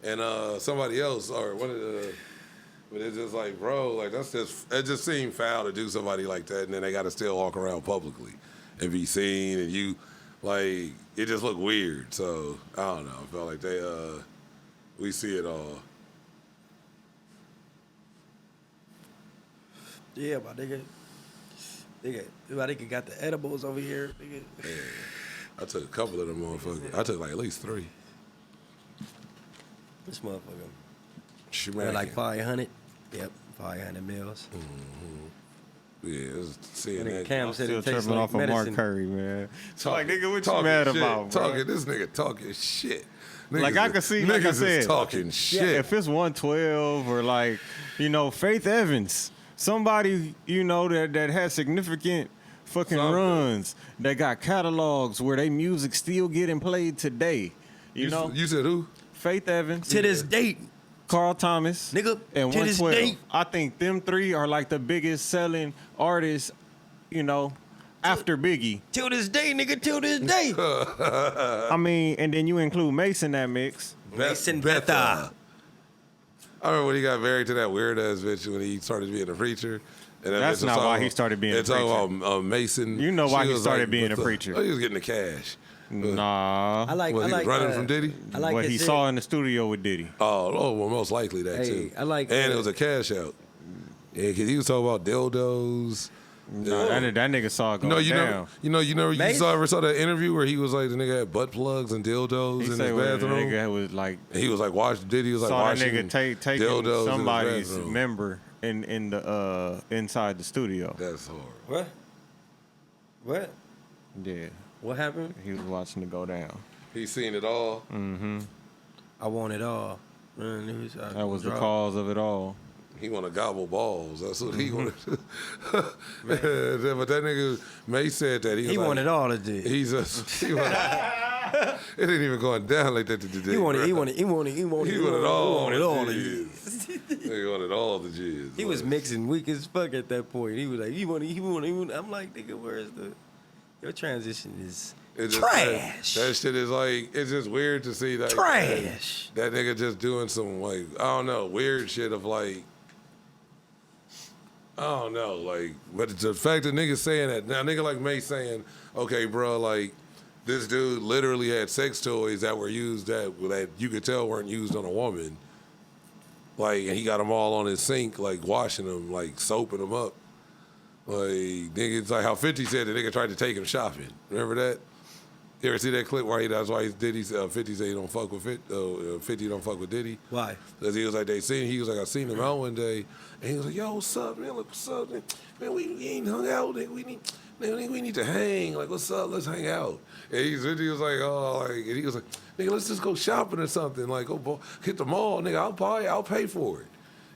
and somebody else, or one of the, But it's just like, bro, like it just seemed foul to do somebody like that, and then they got to still walk around publicly and be seen, and you, like, it just looked weird. So I don't know. I felt like we see it all. Yeah, my nigga. My nigga got the edibles over here. Nigga. Yeah. I took a couple of them motherfuckers. I took like at least 3. This motherfucker. Schmacking. Like 500. Yep, 500 mils. Yeah, it's seeing Nigga that. Cam I'm said still it tastes tripping like off of Mark medicine. Curry, man. So like, nigga, what you Talking mad shit, about, bro? this nigga talking shit. Niggas Like, I is- can see, like I niggas said, is talking shit. Yeah, if it's 112 or like, Faith Evans, somebody, that has significant fucking Something. runs, that got catalogs where they music still getting played today. You know? You said who? Faith Evans, To this date, Carl Thomas, Nigga, and to this 112. date. I think them 3 are like the biggest selling artists, after Biggie. till this day, nigga, till this day. I mean, and then you include Mason in that mix. Mason Betha. Betha. I remember when he got married to that weird ass bitch when he started being a preacher. And that That's bitch was not why talking- he started being a It's talking about Mason. You know why She he was started being a what the- preacher. Oh, he was getting the cash. Nah. I like. What, I he like was running from Diddy? I like what his he shit. saw in the studio with Diddy. Oh, well, most likely that Hey, too. I like and that. it was a cash out. Yeah, because he was talking about dildos. Nah, that nigga saw it going No, you down. never, Mace? ever saw that interview where he was like, the nigga had butt plugs and dildos He in his said when the bathroom. nigga was like, And he was like, Diddy was like saw that washing nigga taking dildos somebody's in his bathroom. member in the inside the studio. That's horrible. What? What? Yeah, What happened? he was watching it go down. He's seen it all. I want it all. Man, it was, That was the cause of it all. He want to gobble balls. That's what he wanted. But that nigga May said that He was like, wanted all of this. He's a. It ain't even going down like that today. He wanted bro. all. He wanted all of the it. jizz. He wanted all the jizz. He was Like, mixing weak as fuck at that point. He was like, he want. I'm like, nigga, where's your transition is it just- trash. That shit is like, it's just weird to see that. Trash. That nigga just doing some like, I don't know, weird shit of like, I don't know, like, but the fact that niggas saying that, now nigga like May saying, okay, bro, like, this dude literally had sex toys that were used that you could tell weren't used on a woman. Like, and he got them all on his sink, like, washing them, like, soaping them up. Like, nigga, it's like how 50 said the nigga tried to take him shopping. Remember that? You ever see that clip where that's why 50 said he don't fuck with 50 don't fuck with Diddy? Why? Because he was like, I seen him out one day, and he was like, yo, what's up, man? Like, what's up, man? Man, we ain't hung out. Nigga. We need to hang. Like, what's up? Let's hang out. And he was like, and he was like, nigga, let's just go shopping or something. Like, hit the mall, nigga. I'll pay for it.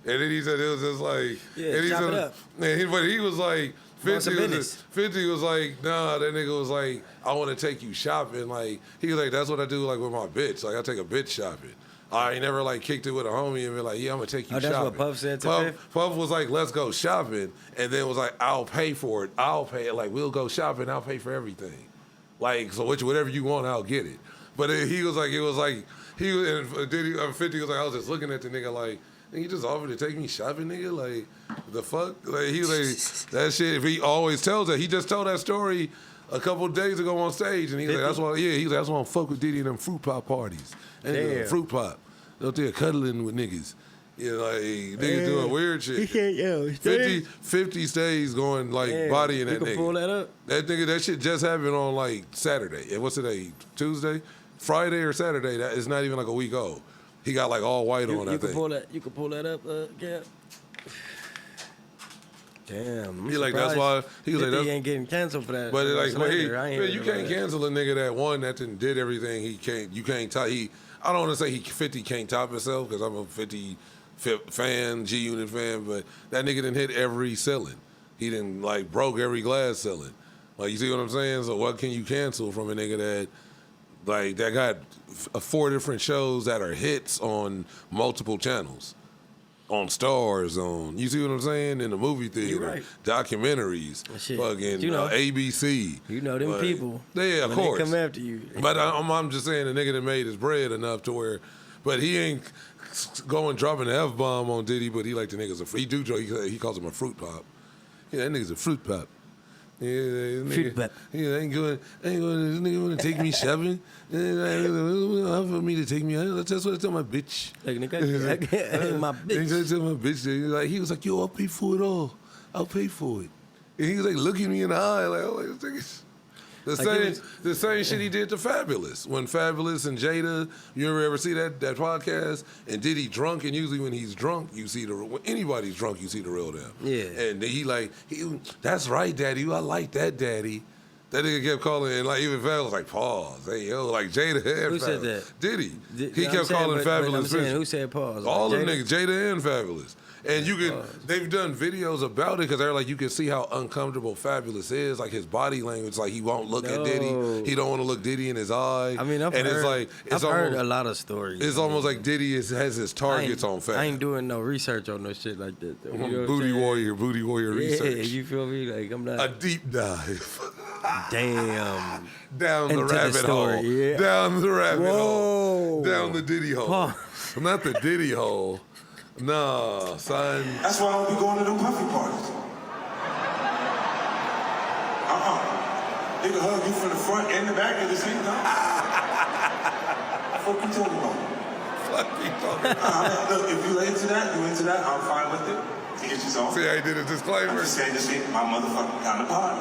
And then he said it was just like, Yeah, and he chop said, it up. But he was like, Want some 50 business. 50 was like, nah, that nigga was like, I want to take you shopping. Like, he was like, that's what I do, like, with my bitch. Like, I take a bitch shopping. I ain't never, like, kicked it with a homie and been like, yeah, I'm going to take you Oh, that's shopping. what Puff said to Fifth? Puff was like, let's go shopping. And then was like, I'll pay for it. I'll pay it. Like, we'll go shopping. I'll pay for everything. Like, so whatever you want, I'll get it. But he was like, he was, and Diddy, 50 was like, I was just looking at the nigga like, nigga, you just offered to take me shopping, nigga? Like, the fuck? Like, he like, that shit, if he always tells that, he just told that story a couple of days ago on stage, and he's like, that's why I don't fuck with Diddy and them fruit pop parties. And Damn. fruit pop. Out there cuddling with niggas. Yeah, like, niggas doing weird shit. He can't yell. 50 stays going, like, bodying that You can nigga. pull that up. That nigga, that shit just happened on, like, Saturday. What's today? Tuesday? Friday or Saturday? That it's not even like a week old. He got like all white on, I You think. can pull that up, Gap. Damn. He like, that's why he was like, he that's, ain't getting canceled for that. but it like, but slander. I ain't you heard can't about that. cancel a nigga that did everything. You can't top. I don't want to say 50 can't top himself because I'm a 50 fan, G Unit fan, but that nigga didn't hit every ceiling. He didn't like broke every glass ceiling. Like, you see what I'm saying? So what can you cancel from a nigga that got 4 different shows that are hits on multiple channels? On Stars, you see what I'm saying? In the movie theater, right. documentaries, Shit. fucking You know. ABC. You know them Like, people. Yeah, of when course. They come after you. But I'm just saying the nigga that made his bread enough to where But he ain't going dropping the F-bomb on Diddy, but he like the niggas a free dude. He calls him a fruit pop. Yeah, that nigga's a fruit pop. Yeah, Fruit pop. Yeah, ain't going. This nigga wanna take me shopping. For me to take me out. That's what I tell my bitch. Like, nigga, my bitch. I tell my bitch. Like, he was like, yo, I'll pay for it all. I'll pay for it. And he was like looking me in the eye, like, oh, this nigga's. The same shit he did to Fabulous. When Fabulous and Jada, you ever see that podcast? And Diddy drunk, and usually when he's drunk, you see when anybody's drunk, you see the real them. Yeah. And he that's right, Daddy. I like that, Daddy. That nigga kept calling, and like even Fabulous like, pause. Hey, yo, like Jada and Who Fabulous. said that? Diddy. He kept calling Fabulous. I'm saying, who said pause? All like the Jada? niggas, Jada and Fabulous. And they've done videos about it because they're like, you can see how uncomfortable Fabulous is, like his body language, like he won't look at Diddy, he don't want to look Diddy in his eye. I mean, I've heard a lot of stories. It's almost like Diddy has his targets on Fab. I ain't doing no research on no shit like that. You know booty warrior research. Yeah, you feel me? Like I'm not a deep dive. Damn. Down the Into rabbit story, hole. yeah. Down the rabbit hole. Whoa. Down the Diddy hole. Not the Diddy hole. Nah, son. That's why I don't be going to them puffy parties. They can hug you from the front and the back at the same time. What you talking about? Fuck you talking about? Look, if you into that, I'm fine with it. To get you on. See how he did a disclaimer? I'm just saying, this ain't my motherfucking kind of party.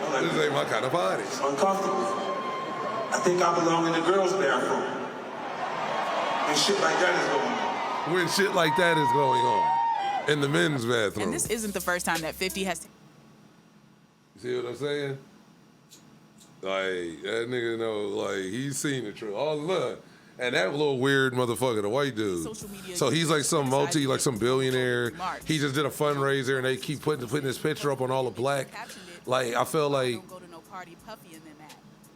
Like, this ain't my kind of party. It's uncomfortable. I think I belong in the girls' bathroom. And shit like that is going on. When shit like that is going on in the men's bathroom. And this isn't the first time that 50 has. You see what I'm saying? Like, that nigga know, like, he's seen the truth. Oh, look. And that little weird motherfucker, the white dude. So he's like some some billionaire. He just did a fundraiser, and they keep putting his picture up on all the black. Like, I feel like. Don't go to no party puffier than that.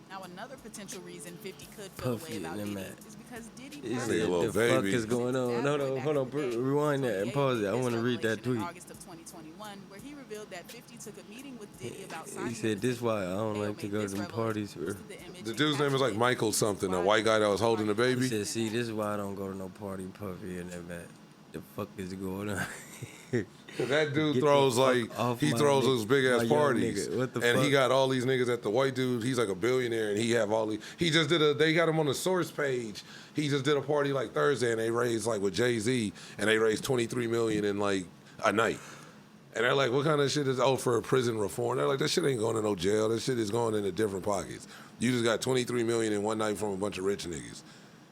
Now, another potential reason 50 could feel away about Diddy is because Diddy. Little the baby. fuck is going on? Hold on, rewind that and pause it. I want to read that tweet. In August of 2021, where he revealed that 50 took a meeting with Diddy about signing. He said, "This why I don't like to go to them parties." The dude's name is like Michael something, a white guy that was holding the baby. He said, "See, this is why I don't go to no party puffy and that. The fuck is going on?" That dude throws those big ass parties, What the and fuck? he got all these niggas at the white dude. He's like a billionaire, and he have all these. He just did they got him on the source page. He just did a party like Thursday, and they raised like with Jay-Z, and they raised $23 million in like a night. And they're like, what kind of shit is for a prison reform? They're like, that shit ain't going to no jail. That shit is going into different pockets. You just got $23 million in one night from a bunch of rich niggas.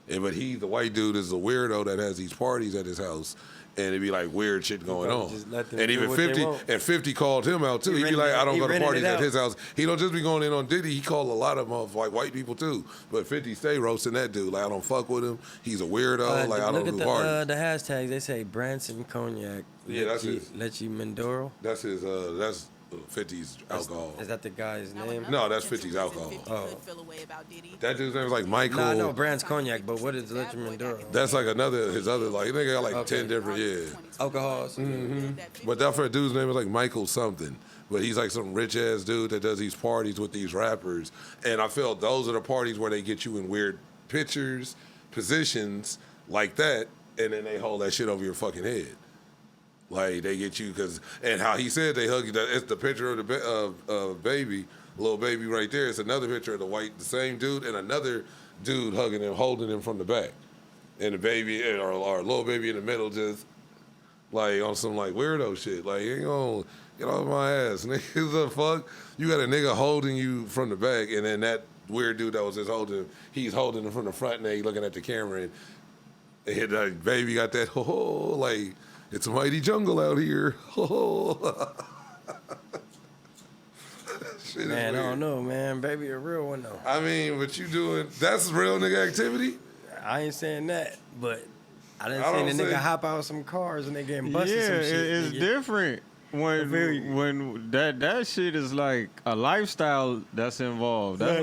But the white dude, is a weirdo that has these parties at his house. And it'd be like weird shit going on. And even 50 called him out too. He'd be like, I don't go to parties at his house. He don't just be going in on Diddy. He called a lot of them like white people too. But 50 stay roasting that dude. Like, I don't fuck with him. He's a weirdo. Like, I don't do parties. The hashtags, they say Branson Cognac. Yeah, that's his. Leche Mindoro. That's his. That's 50's alcohol. Is that the guy's name? No, that's 50's alcohol. That dude's name is like Michael. No, I know Brand's Cognac, but what is Leche Mindoro? That's like his other, like, they got like 10 different, alcohols. Mm-hmm. But that for dude's name is like Michael something. But he's like some rich ass dude that does these parties with these rappers. And I feel those are the parties where they get you in weird pictures, positions like that, and then they hold that shit over your fucking head. Like, they get you and how he said they hug you. It's the picture of the baby, little baby right there. It's another picture of the same dude, and another dude hugging him, holding him from the back, and the baby or little baby in the middle, just like on some like weirdo shit. Like, you ain't gonna get off my ass, nigga. The fuck? You got a nigga holding you from the back, and then that weird dude that was just holding him, he's holding him from the front, and they looking at the camera, and the baby got that like. It's a mighty jungle out here. Shit, man, I don't know, man. Baby, a real one, though. I mean, what you doing, that's real nigga activity? I ain't saying that, but I didn't see the nigga hop out of some cars and they getting busted some shit. It's different. When that shit is like a lifestyle that's involved. That's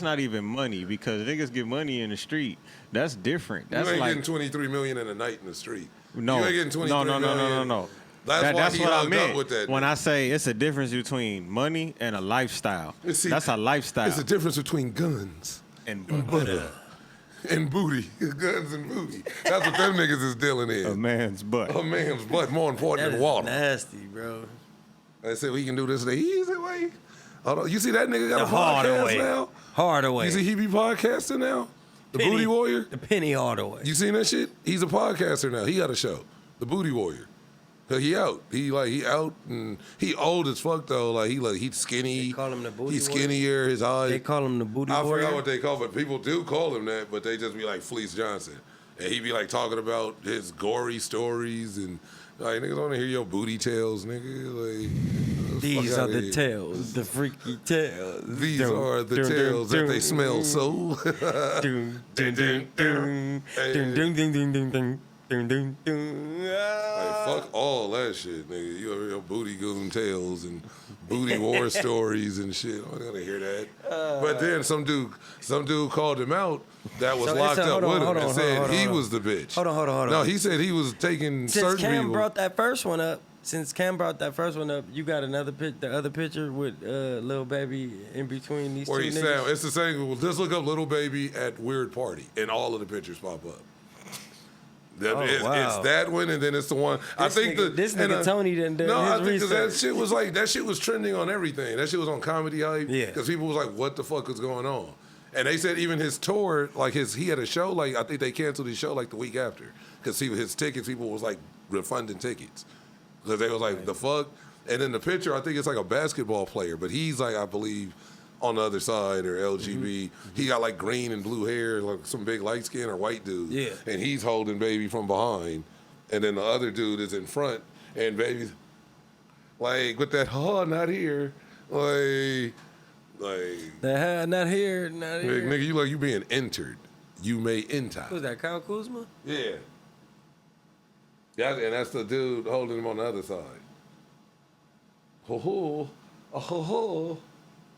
not even money, because niggas get money in the street. That's different. That's you ain't like getting $23 million in a night in the street. No, you ain't getting $23 million. No. That's what I meant up with that. When I say it's a difference between money and a lifestyle. See, that's a lifestyle. It's a difference between guns and butter. and booty. Guns and booty. That's what them niggas is dealing in. A man's butt. A man's butt more important That than is water. nasty, bro. I said we can do this the easy way. Hold on. You see that nigga got The a harder podcast way. now? Harder way. You see he be podcasting now? The Penny- Booty Warrior? The penny harder way. You seen that shit? He's a podcaster now. He got a show. The Booty Warrior. He out. He out and he old as fuck though. He's skinny. They call him the Booty He's Warrior? skinnier. His eyes. They call him the booty I warrior. forgot what they call him, but people do call him that, but they just be like Fleece Johnson. And he be like talking about his gory stories and like niggas want to hear your booty tales, nigga. Like These fuck are outta the here. tales, the freaky tales. These are the tales that they smell so. Dun, dun, dun, dun, dun, dun, dun, dun, dun, dun, dun, dun, dun. Like, fuck all that shit, nigga. You over your booty goon tales and booty war stories and shit. I'm not gonna hear that. But then some dude called him out that was So it's locked a- up hold on, with him hold and on, said hold on, he hold on. was the bitch. Hold on. No, he said he was taking Since certain Cam people. brought that first one up, you got the other picture with Lil Baby in between these Where two he niggas. sound, it's the same. Well, just look up Little Baby at Weird Party, and all of the pictures pop up. Oh, It's wow. that one, and then it's the one. I think this nigga Tony done done No, his I think 'cause research. that shit was trending on everything. That shit was on Comedy Hype. Yeah. Because people was like, "What the fuck is going on?" And they said even his tour, like he had a show. Like I think they canceled his show like the week after because his tickets, people was like refunding tickets because they was like, "The fuck." And then the picture, I think it's like a basketball player, but he's like, I believe, on the other side or LGB. Mm-hmm. He got like green and blue hair, like some big light skin or white dude. Yeah. And he's holding Baby from behind. And then the other dude is in front and Baby's like with that, not here. Like Not here, not here. nigga, you like you being entered. You may enter. Who's that, Kyle Kuzma? Yeah. And that's the dude holding him on the other side.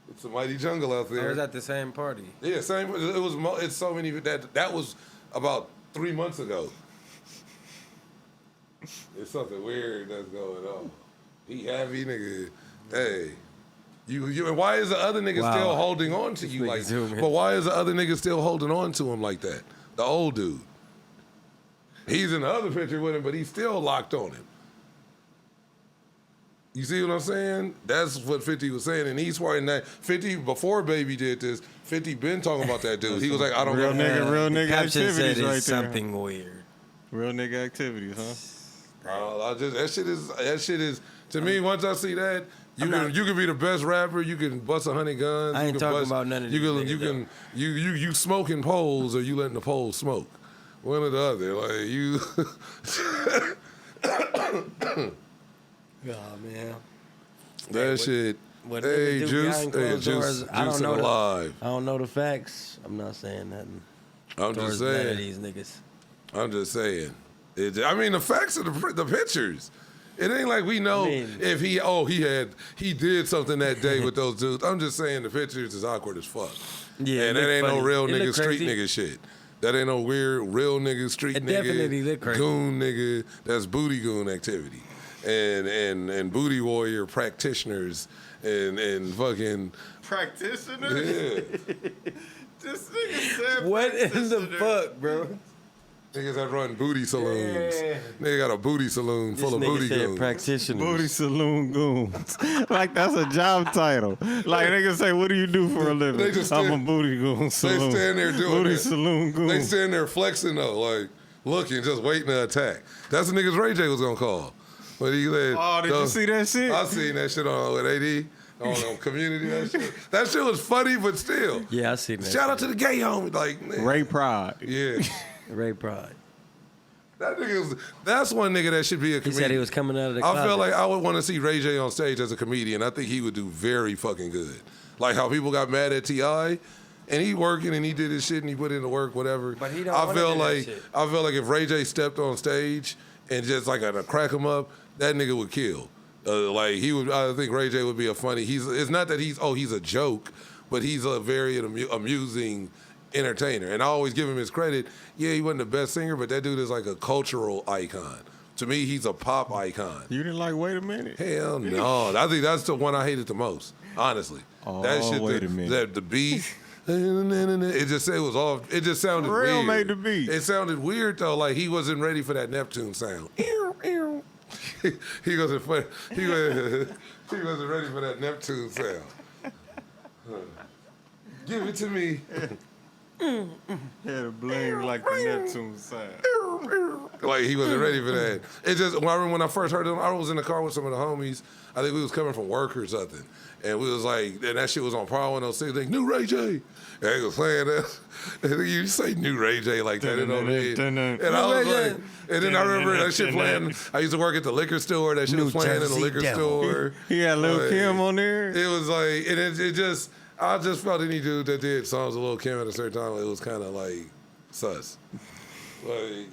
It's a mighty jungle out Or there. was at the same party? Yeah, same. It's so many. That was about 3 months ago. It's something weird that's going on. He heavy, nigga. Hey, you. And why is the other nigga Wow. still holding on to you nigga like? zoom in. But why is the other nigga still holding on to him like that? The old dude. He's in the other picture with him, but he's still locked on him. You see what I'm saying? That's what 50 was saying, and he's swearing that 50 before Baby did this. 50 been talking about that dude. He was like, I don't Real know. nigga The caption activities said right there. it's something weird. Real nigga activities, huh? That shit is to me. Once I see that, you can be the best rapper. You can bust 100 guns. I ain't you can talking about none of you these can niggas, you smoking poles or you letting the poles smoke. One or the other. Like you. Yeah, man. That shit. What Hey, niggas do Juice. behind Hey, closed Juice. doors, I don't Juice know and the- alive. I don't know the facts. I'm not saying nothing. I'm towards just none of saying. these niggas. I'm just saying. I mean, the facts of the pictures. It ain't like we know I mean- if he did something that day with those dudes. I'm just saying the pictures is awkward as fuck. Yeah, and it that look ain't no funny. real It nigga look street crazy. nigga shit. That ain't no weird real nigga street It nigga. definitely look crazy. Goon nigga. That's booty goon activity. And booty warrior practitioners and fucking Practitioner? yeah. This nigga said What in the fuck, bro? Niggas that run booty saloons. Yeah. Nigga got a booty saloon This full of nigga booty said goons. practitioners. Booty Saloon Goons. Like that's a job title. Like niggas say, what do you do for a living? They just I'm stand- a booty goon saloon. stand there doing Booty that. Saloon Goon. They stand there flexing though, like looking, just waiting to attack. That's the niggas Ray J was gonna call. But he said, Oh, did you see that shit? I seen that shit on AD, on Community. That shit was funny, but still. Yeah, I seen that. Shout out to the gay homie, like man. Ray Pride. Yeah, Ray Pride. that's one nigga that should be a He comedian. said he was coming out of the I closet. feel like I would want to see Ray J on stage as a comedian. I think he would do very fucking good. Like how people got mad at T.I., and he working and he did his shit and he put in the work, whatever. But he don't I wanna feel do that like shit. I feel like if Ray J stepped on stage and just like to crack him up, that nigga would kill. Like he would. I think Ray J would be a funny. It's not that he's a joke, but he's a very amusing entertainer. And I always give him his credit. Yeah, he wasn't the best singer, but that dude is like a cultural icon. To me, he's a pop icon. You didn't like wait a minute? Hell no. I think that's the one I hated the most, honestly. Oh, that shit, wait a minute. The beat, It just it was off. It just sounded For real weird. made the beat. It sounded weird though, like he wasn't ready for that Neptune sound. He wasn't he wasn't ready for that Neptune sound. Give it to me. Had a bling like the Neptune sound. Like he wasn't ready for that. It just I remember when I first heard him, I was in the car with some of the homies. I think we was coming from work or something. And we was like, and that shit was on Power 106, like, New Ray J. And he was playing that. And you say New Ray J like that, you know what I mean? And I was like, and then I remember that shit playing. I used to work at the liquor store. That shit was playing in the liquor store. He had Lil Like, Kim on there. It was like, and it just, I just felt any dude that did songs with Lil Kim at a certain time, it was kind of like sus. Like,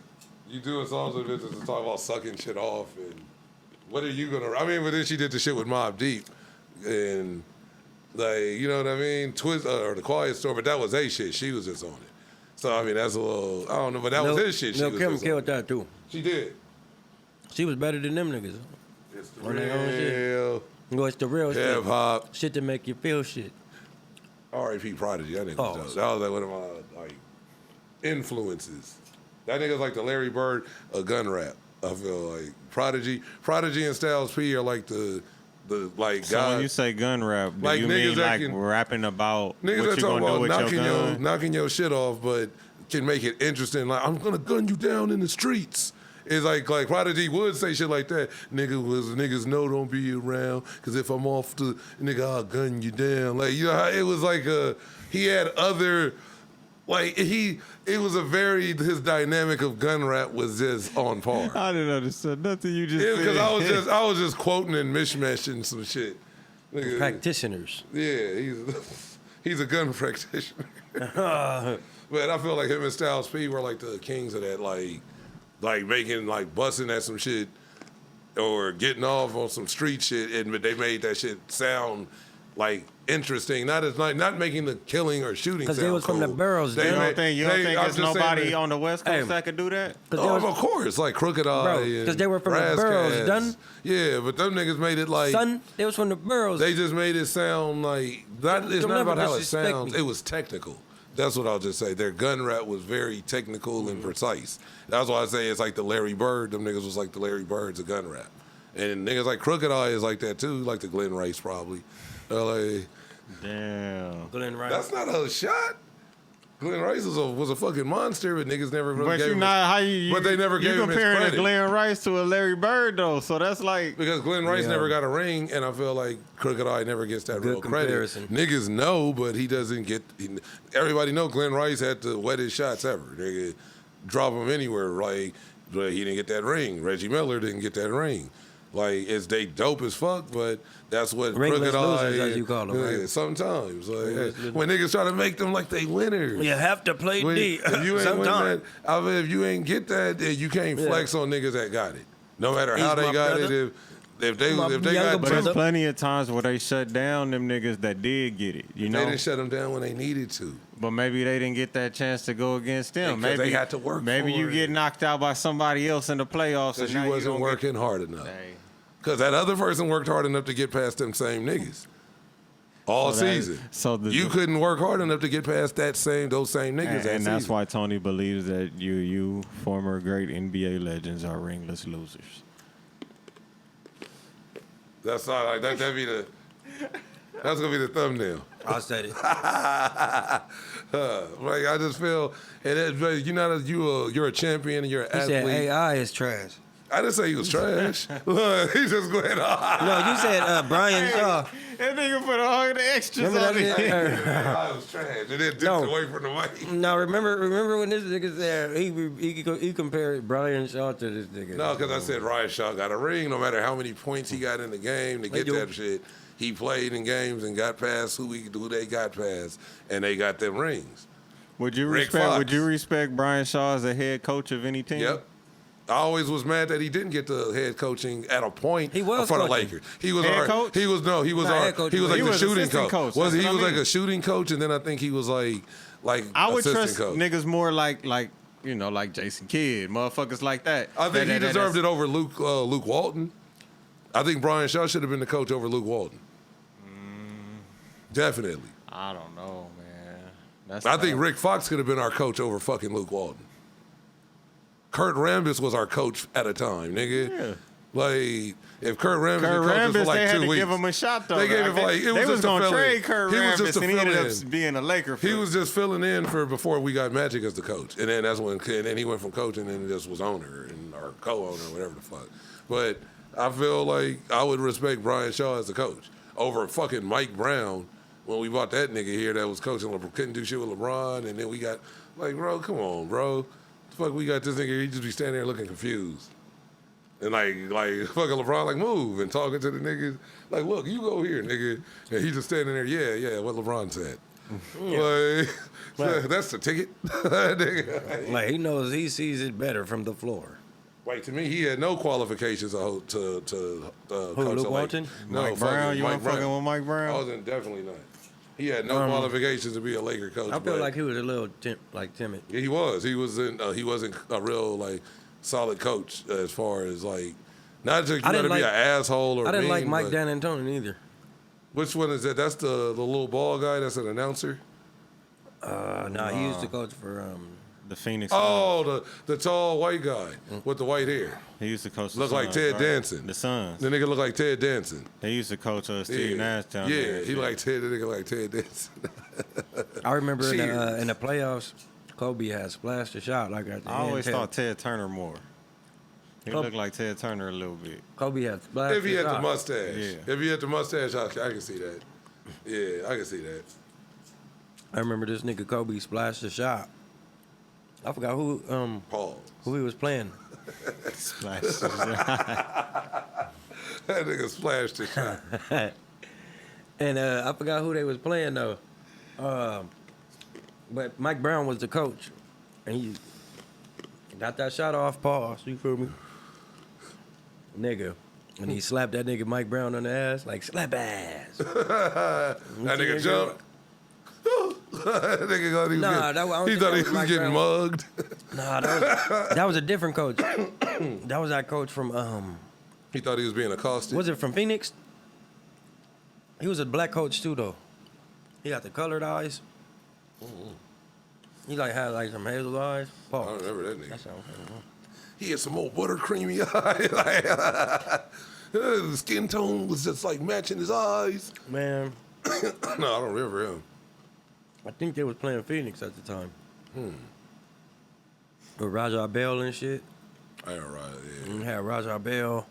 you doing songs with bitches to talk about sucking shit off, and what are you gonna? I mean, but then she did the shit with Mobb Deep, and like, you know what I mean? Twist or the Quiet Storm, but that was a shit. She was just on it. So I mean, that's a little, I don't know, but that was his shit. Lil Kim killed that too. She did. She was better than them niggas. It's the On their own shit. real No, it's the real shit. hip hop. Shit to make you feel shit. R.I.P. Prodigy. That nigga was Oh. dope. That was like one of my like influences. That nigga's like the Larry Bird of gun rap. I feel like Prodigy and Styles P are like the like So God. when you say gun rap, do Like you niggas mean that like can- rapping about Niggas what that you talk gonna do about with your gun? knocking your shit off, but can make it interesting. Like, I'm gonna gun you down in the streets. It's like Prodigy would say shit like that. Niggas know don't be around, cause if I'm off the nigga, I'll gun you down. Like, you know how it was like he had other, like it was a very, his dynamic of gun rap was just on par. I didn't understand nothing you just said. Because I was just quoting and mishmashing some shit. Nigga, Practitioners. yeah, he's a gun practitioner. But I feel like him and Styles P were like the kings of that, like making, like busting at some shit or getting off on some street shit, and they made that shit sound like interesting. Not making the killing or shooting sound Because they was from the cool. boroughs, They dude. You made- don't think they- there's I'm just saying nobody that- on the West Coast Hey. that could do that? Oh, of course, like Crooked Eye, Bro, and 'cause they were from the Ras boroughs, Kass. done? Yeah, but them niggas made it like Son, they was from the boroughs. they just made it sound like it's Don't not never about how it disrespect sounds. me. It was technical. That's what I'll just say. Their gun rap was very technical and precise. That's why I say it's like the Larry Bird. Them niggas was like the Larry Birds of gun rap. And niggas like Crooked Eye is like that too, like the Glenn Rice probably. Like, Damn. Glenn Rice. that's not a shot. Glenn Rice was a fucking monster, but niggas never really But gave you him not how you but they never gave you him his comparing a credit. Glenn Rice to a Larry Bird though, so that's like Because Glenn Rice Yeah. never got a ring, and I feel like Crooked Eye never gets that Good real credit. comparison. Niggas know, but he doesn't get. Everybody know Glenn Rice had the wettest shots ever. Nigga, drop him anywhere, like, but he didn't get that ring. Reggie Miller didn't get that ring. Like, they dope as fuck, but that's what Ringless Crooked Eye. losers, as you call them, yeah, right? sometimes, like, when niggas try to make them like they winners. You have to play When- D. If you ain't win that, Sometimes. I mean, if you ain't get that, then you can't flex on niggas that got it. No matter how He's they my got brother. it, if they My got younger but there's brother. plenty of times where they shut down them niggas that did get it, you they know. didn't shut them down when they needed to. But maybe they didn't get that chance to go against them. Because Maybe they had to work Maybe for you it. get knocked out by somebody else in the playoffs, Because and you now wasn't don't working hard enough. Hey. Because that other person worked hard enough to get past them same niggas. All So that- season. so the- you couldn't work hard enough to get past those same niggas. And that's season. why Tony believes that you former great NBA legends are ringless losers. That's not like that. That's gonna be the thumbnail. I said it. Like, I just feel, you're a champion and you're an He athlete. said AI is trash. I didn't say he was trash. Look, he just went off. No, you said Brian Shaw. That nigga put all the extras Remember that shit? I was trash. And then dipped No. away from the mic. No, remember when this nigga said he compared Brian Shaw to this nigga. No, because I said Ryan Shaw got a ring. No matter how many points he got in the game to get Yo. that shit, he played in games and got past who they got past, and they got them rings. Would you Rick respect? Fox. Would you respect Brian Shaw as a head coach of any team? Yep. I always was mad that he didn't get the head coaching at a point He was for the coaching. Lakers. He was Head all right. coach? He was Not head coach, he was but like he the was shooting assistant coach. coach. Was That's he what was I like mean. a shooting coach, and then I think he was like I would assistant trust coach. niggas more like like Jason Kidd, motherfuckers like that. I think he deserved it over Luke Walton. I think Brian Shaw should have been the coach over Luke Walton. Definitely. I don't know, man. I think Rick Fox could have been our coach over fucking Luke Walton. Kurt Rambis was our coach at a time, nigga. Yeah. Like, if Kurt Rambis Kurt coached us Rambis, for like they 2 had to weeks. give him a shot, though. They gave him like, it they was was just a going to fill-in. trade Kurt He was Rambis, just a and he ended fill-in. up being a Laker. He was just filling in for before we got Magic as the coach, and then that's when, and then he went from coach and then just was owner and or co-owner, whatever the fuck. But I feel like I would respect Brian Shaw as the coach over fucking Mike Brown when we bought that nigga here that was coaching, couldn't do shit with LeBron, and then we got like, bro, come on, bro, the fuck we got this nigga here, he just be standing there looking confused. And like fucking LeBron, like, move and talking to the niggas. Like, look, you go here, nigga. And he just standing there, yeah, what LeBron said. Like, that's the ticket. Nigga. Like, he knows he sees it better from the floor. Like, to me, he had no qualifications to coach Luke the Walton? Lakers. No, Mike Brown? You Mike weren't fucking with Mike Brown? I wasn't, definitely not. He had no qualifications to be a Laker coach. I feel like he was a little timid. Yeah, he was. He wasn't a real, like, solid coach as far as, like, not just you got to be an asshole or I didn't like mean, Mike but- D'Antoni either. Which one is that? That's the little ball guy that's an announcer? No, he used to coach for The Phoenix. Oh, the tall white guy with the white hair. He used to coach the Look like Suns, Ted right? Danson. The Suns. The nigga look like Ted Danson. He used to coach Steve Nash down Yeah, there. he like Ted. The nigga like Ted Danson. I remember Cheers. in the playoffs, Kobe had splashed a shot like at the I always end. thought Ted Turner more. He looked like Ted Turner a little bit. Kobe had splashed If he a had the shot. mustache. Yeah. If he had the mustache, I can see that. Yeah, I can see that. I remember this nigga Kobe splashed a shot. I forgot Paul. who he was playing. Splash. That nigga splashed his shot. And I forgot who they was playing though. But Mike Brown was the coach, and he got that shot off. Pause. You feel me, nigga? And he slapped that nigga Mike Brown on the ass like slap ass. That nigga jumped. That nigga thought he was Nah, getting, I don't he think thought that he was was Mike getting Brown. mugged. Nah, that was a different coach. That was that coach from He thought he was being accosted. was it from Phoenix? He was a black coach too though. He got the colored eyes. He like had like some hazel eyes. I Pause. don't remember that nigga. That's all. He had some old buttercreamy eyes. The skin tone was just like matching his eyes. Man, No, I don't remember him. I think they was playing Phoenix at the time. With Raja Bell and shit. I ain't right, yeah. And had Raja Bell.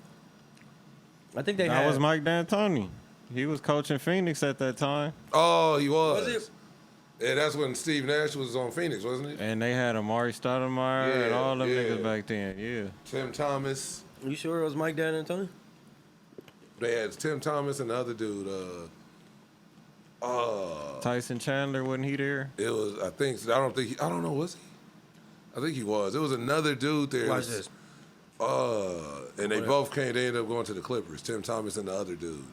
I think they That had. was Mike D'Antoni. He was coaching Phoenix at that time. Oh, he was. Was it? Yeah, that's when Steve Nash was on Phoenix, wasn't it? And they had Amari Stoudemire and Yeah, all them yeah. niggas back then. Yeah. Tim Thomas. You sure it was Mike D'Antoni? They had Tim Thomas and the other dude. Tyson Chandler, wasn't he there? It was, I don't know, was he? I think he was. It was another dude there. Watch this. And they ended up going to the Clippers. Tim Thomas and the other dude.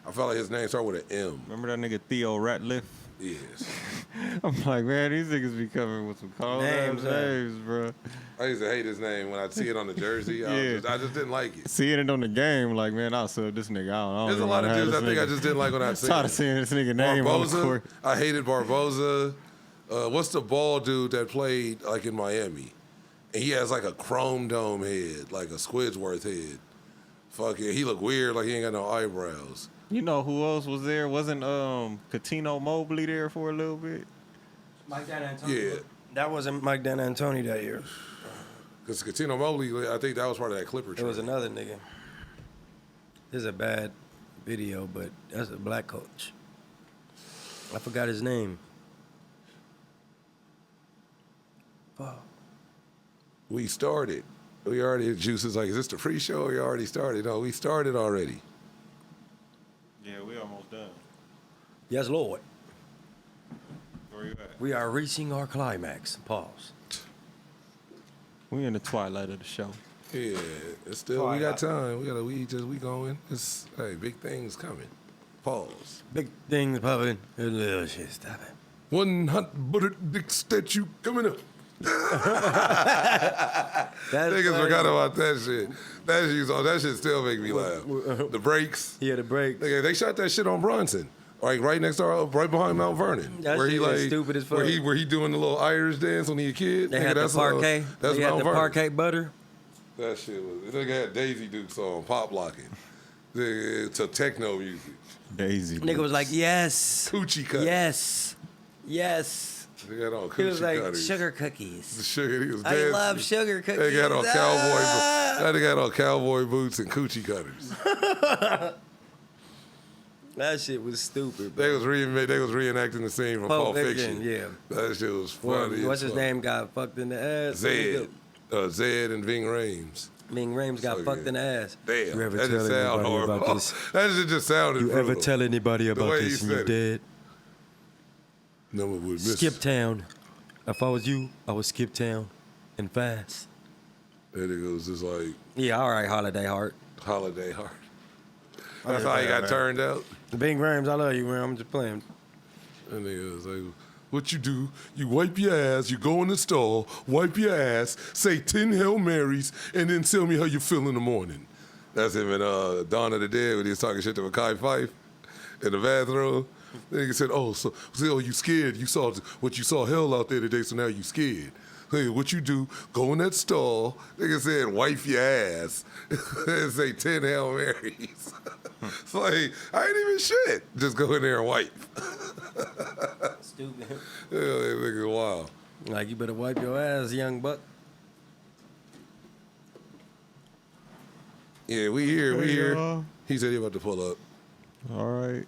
I felt like his name started with an M. Remember that nigga Theo Ratliff? Yes. I'm like, man, these niggas be coming with some cold Names, names, bro. I used to hate his name when I'd see it on the jersey. Yeah. I just didn't like it. Seeing it on the game, like, man, I'll sub this nigga out. There's a lot of dudes I think I just didn't like when I see Tired of it. seeing this nigga name on the Barboza. court. I hated Barboza. What's the ball dude that played like in Miami? And he has like a chrome dome head, like a Squidworth head. Fuck yeah, he look weird, like he ain't got no eyebrows. You know who else was there? Wasn't Catino Mobley there for a little bit? Mike D'Antoni. Yeah. That wasn't Mike D'Antoni that year. Because Catino Mobley, I think that was part of that Clipper It trade. was another nigga. This is a bad video, but that's a black coach. I forgot his name. Fuck. We started. We already, Juice is like, is this the free show or you already started? No, we started already. Yeah, we almost done. Yes, Lord. Where you at? We are reaching our climax. Pause. We in the twilight of the show. Yeah, it's still, we got time. We going. It's, hey, big things coming. Pause. Big things popping. Little shit stopping. One hot buttered dick statue coming up. That's Niggas funny. forgot about that shit. That shit still make me laugh. The breaks. Yeah, the break. Nigga, they shot that shit on Bronson. like right next door, right behind Mount Vernon. That where he shit like is stupid as fuck. Where he doing the little Irish dance when he a kid. They Nigga, had the that's parquet. That's They had Mount the Vernon. parquet butter. That shit was. The nigga had Daisy Dukes on, pop locking. To techno music. Daisy. Nigga was like, yes. Coochie cut. Yes. Yes. They got on coochie He was like, cutters. sugar cookies. Sugar, he was I dancing. love sugar cookies. They got on cowboy. Ah! That nigga had on cowboy boots and coochie cutters. That shit was stupid, bro. They was reenacting the scene from Pulp Fiction. Yeah. That shit was Well, funny. what's as his fuck. name got fucked in the ass? Zed. Zed and Ving Rhames. Ming Rames got So fucked good. in the ass. Damn. You ever That tell just sound anybody horrible. about this? That shit just sounded You ever brutal. tell anybody The about way he this and you're said it. dead? No one would miss. Skip town. If I was you, I would skip town and fast. That nigga was just like Yeah, all right, Holiday Heart. holiday heart. That's how he got turned out. Bing Rames, I love you, man. I'm just playing. That nigga was like, what you do, you wipe your ass, you go in the stall, wipe your ass, say 10 Hail Marys, and then tell me how you feel in the morning. That's him in Dawn of the Dead when he was talking shit to Mekhi Phife in the bathroom. The nigga said, oh, you scared. You saw what you saw hell out there today, so now you scared. Hey, what you do, go in that stall, nigga said, wipe your ass, and say 10 Hail Marys. It's like, I ain't even shit. Just go in there and wipe. Stupid. Yeah, that nigga wild. Like, you better wipe your ass, young buck. Yeah, we here. Hey, y'all. He said he about to pull up. All right.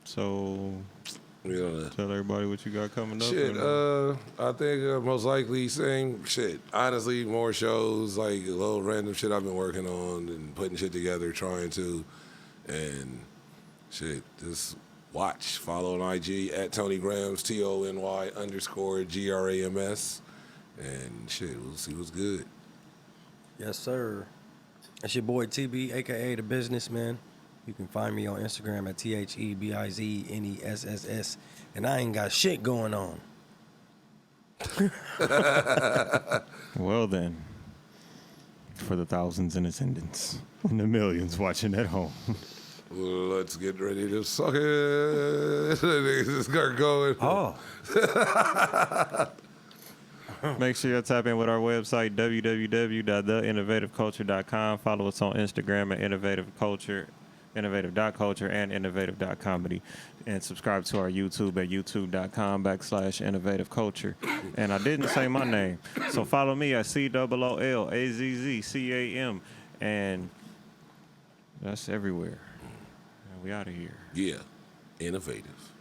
So Yeah. tell everybody what you got coming up. Shit, and, I think most likely same shit. Honestly, more shows, like a little random shit I've been working on and putting shit together, trying to. And shit, just watch. Follow on IG at Tony Grams, TONY_GRAMS. And shit, we'll see what's good. Yes, sir. It's your boy TB, a.k.a. The Businessman. You can find me on Instagram at THEBIZNESSS. And I ain't got shit going on. well then, for the thousands in attendance and the millions watching at home. Well, let's get ready to suck it. Just start going. Oh. Make sure you tap in with our website, www.theinnovativeculture.com. Follow us on Instagram at innovativeculture, innovative.culture, and innovative.comedy. And subscribe to our YouTube at youtube.com/innovativeculture. And I didn't say my name, so follow me at COOLAZZCAM. And that's everywhere. And we out of here. Yeah, innovative.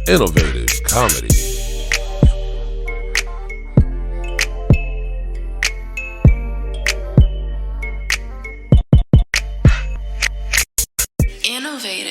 Innovative comedy. Innovative.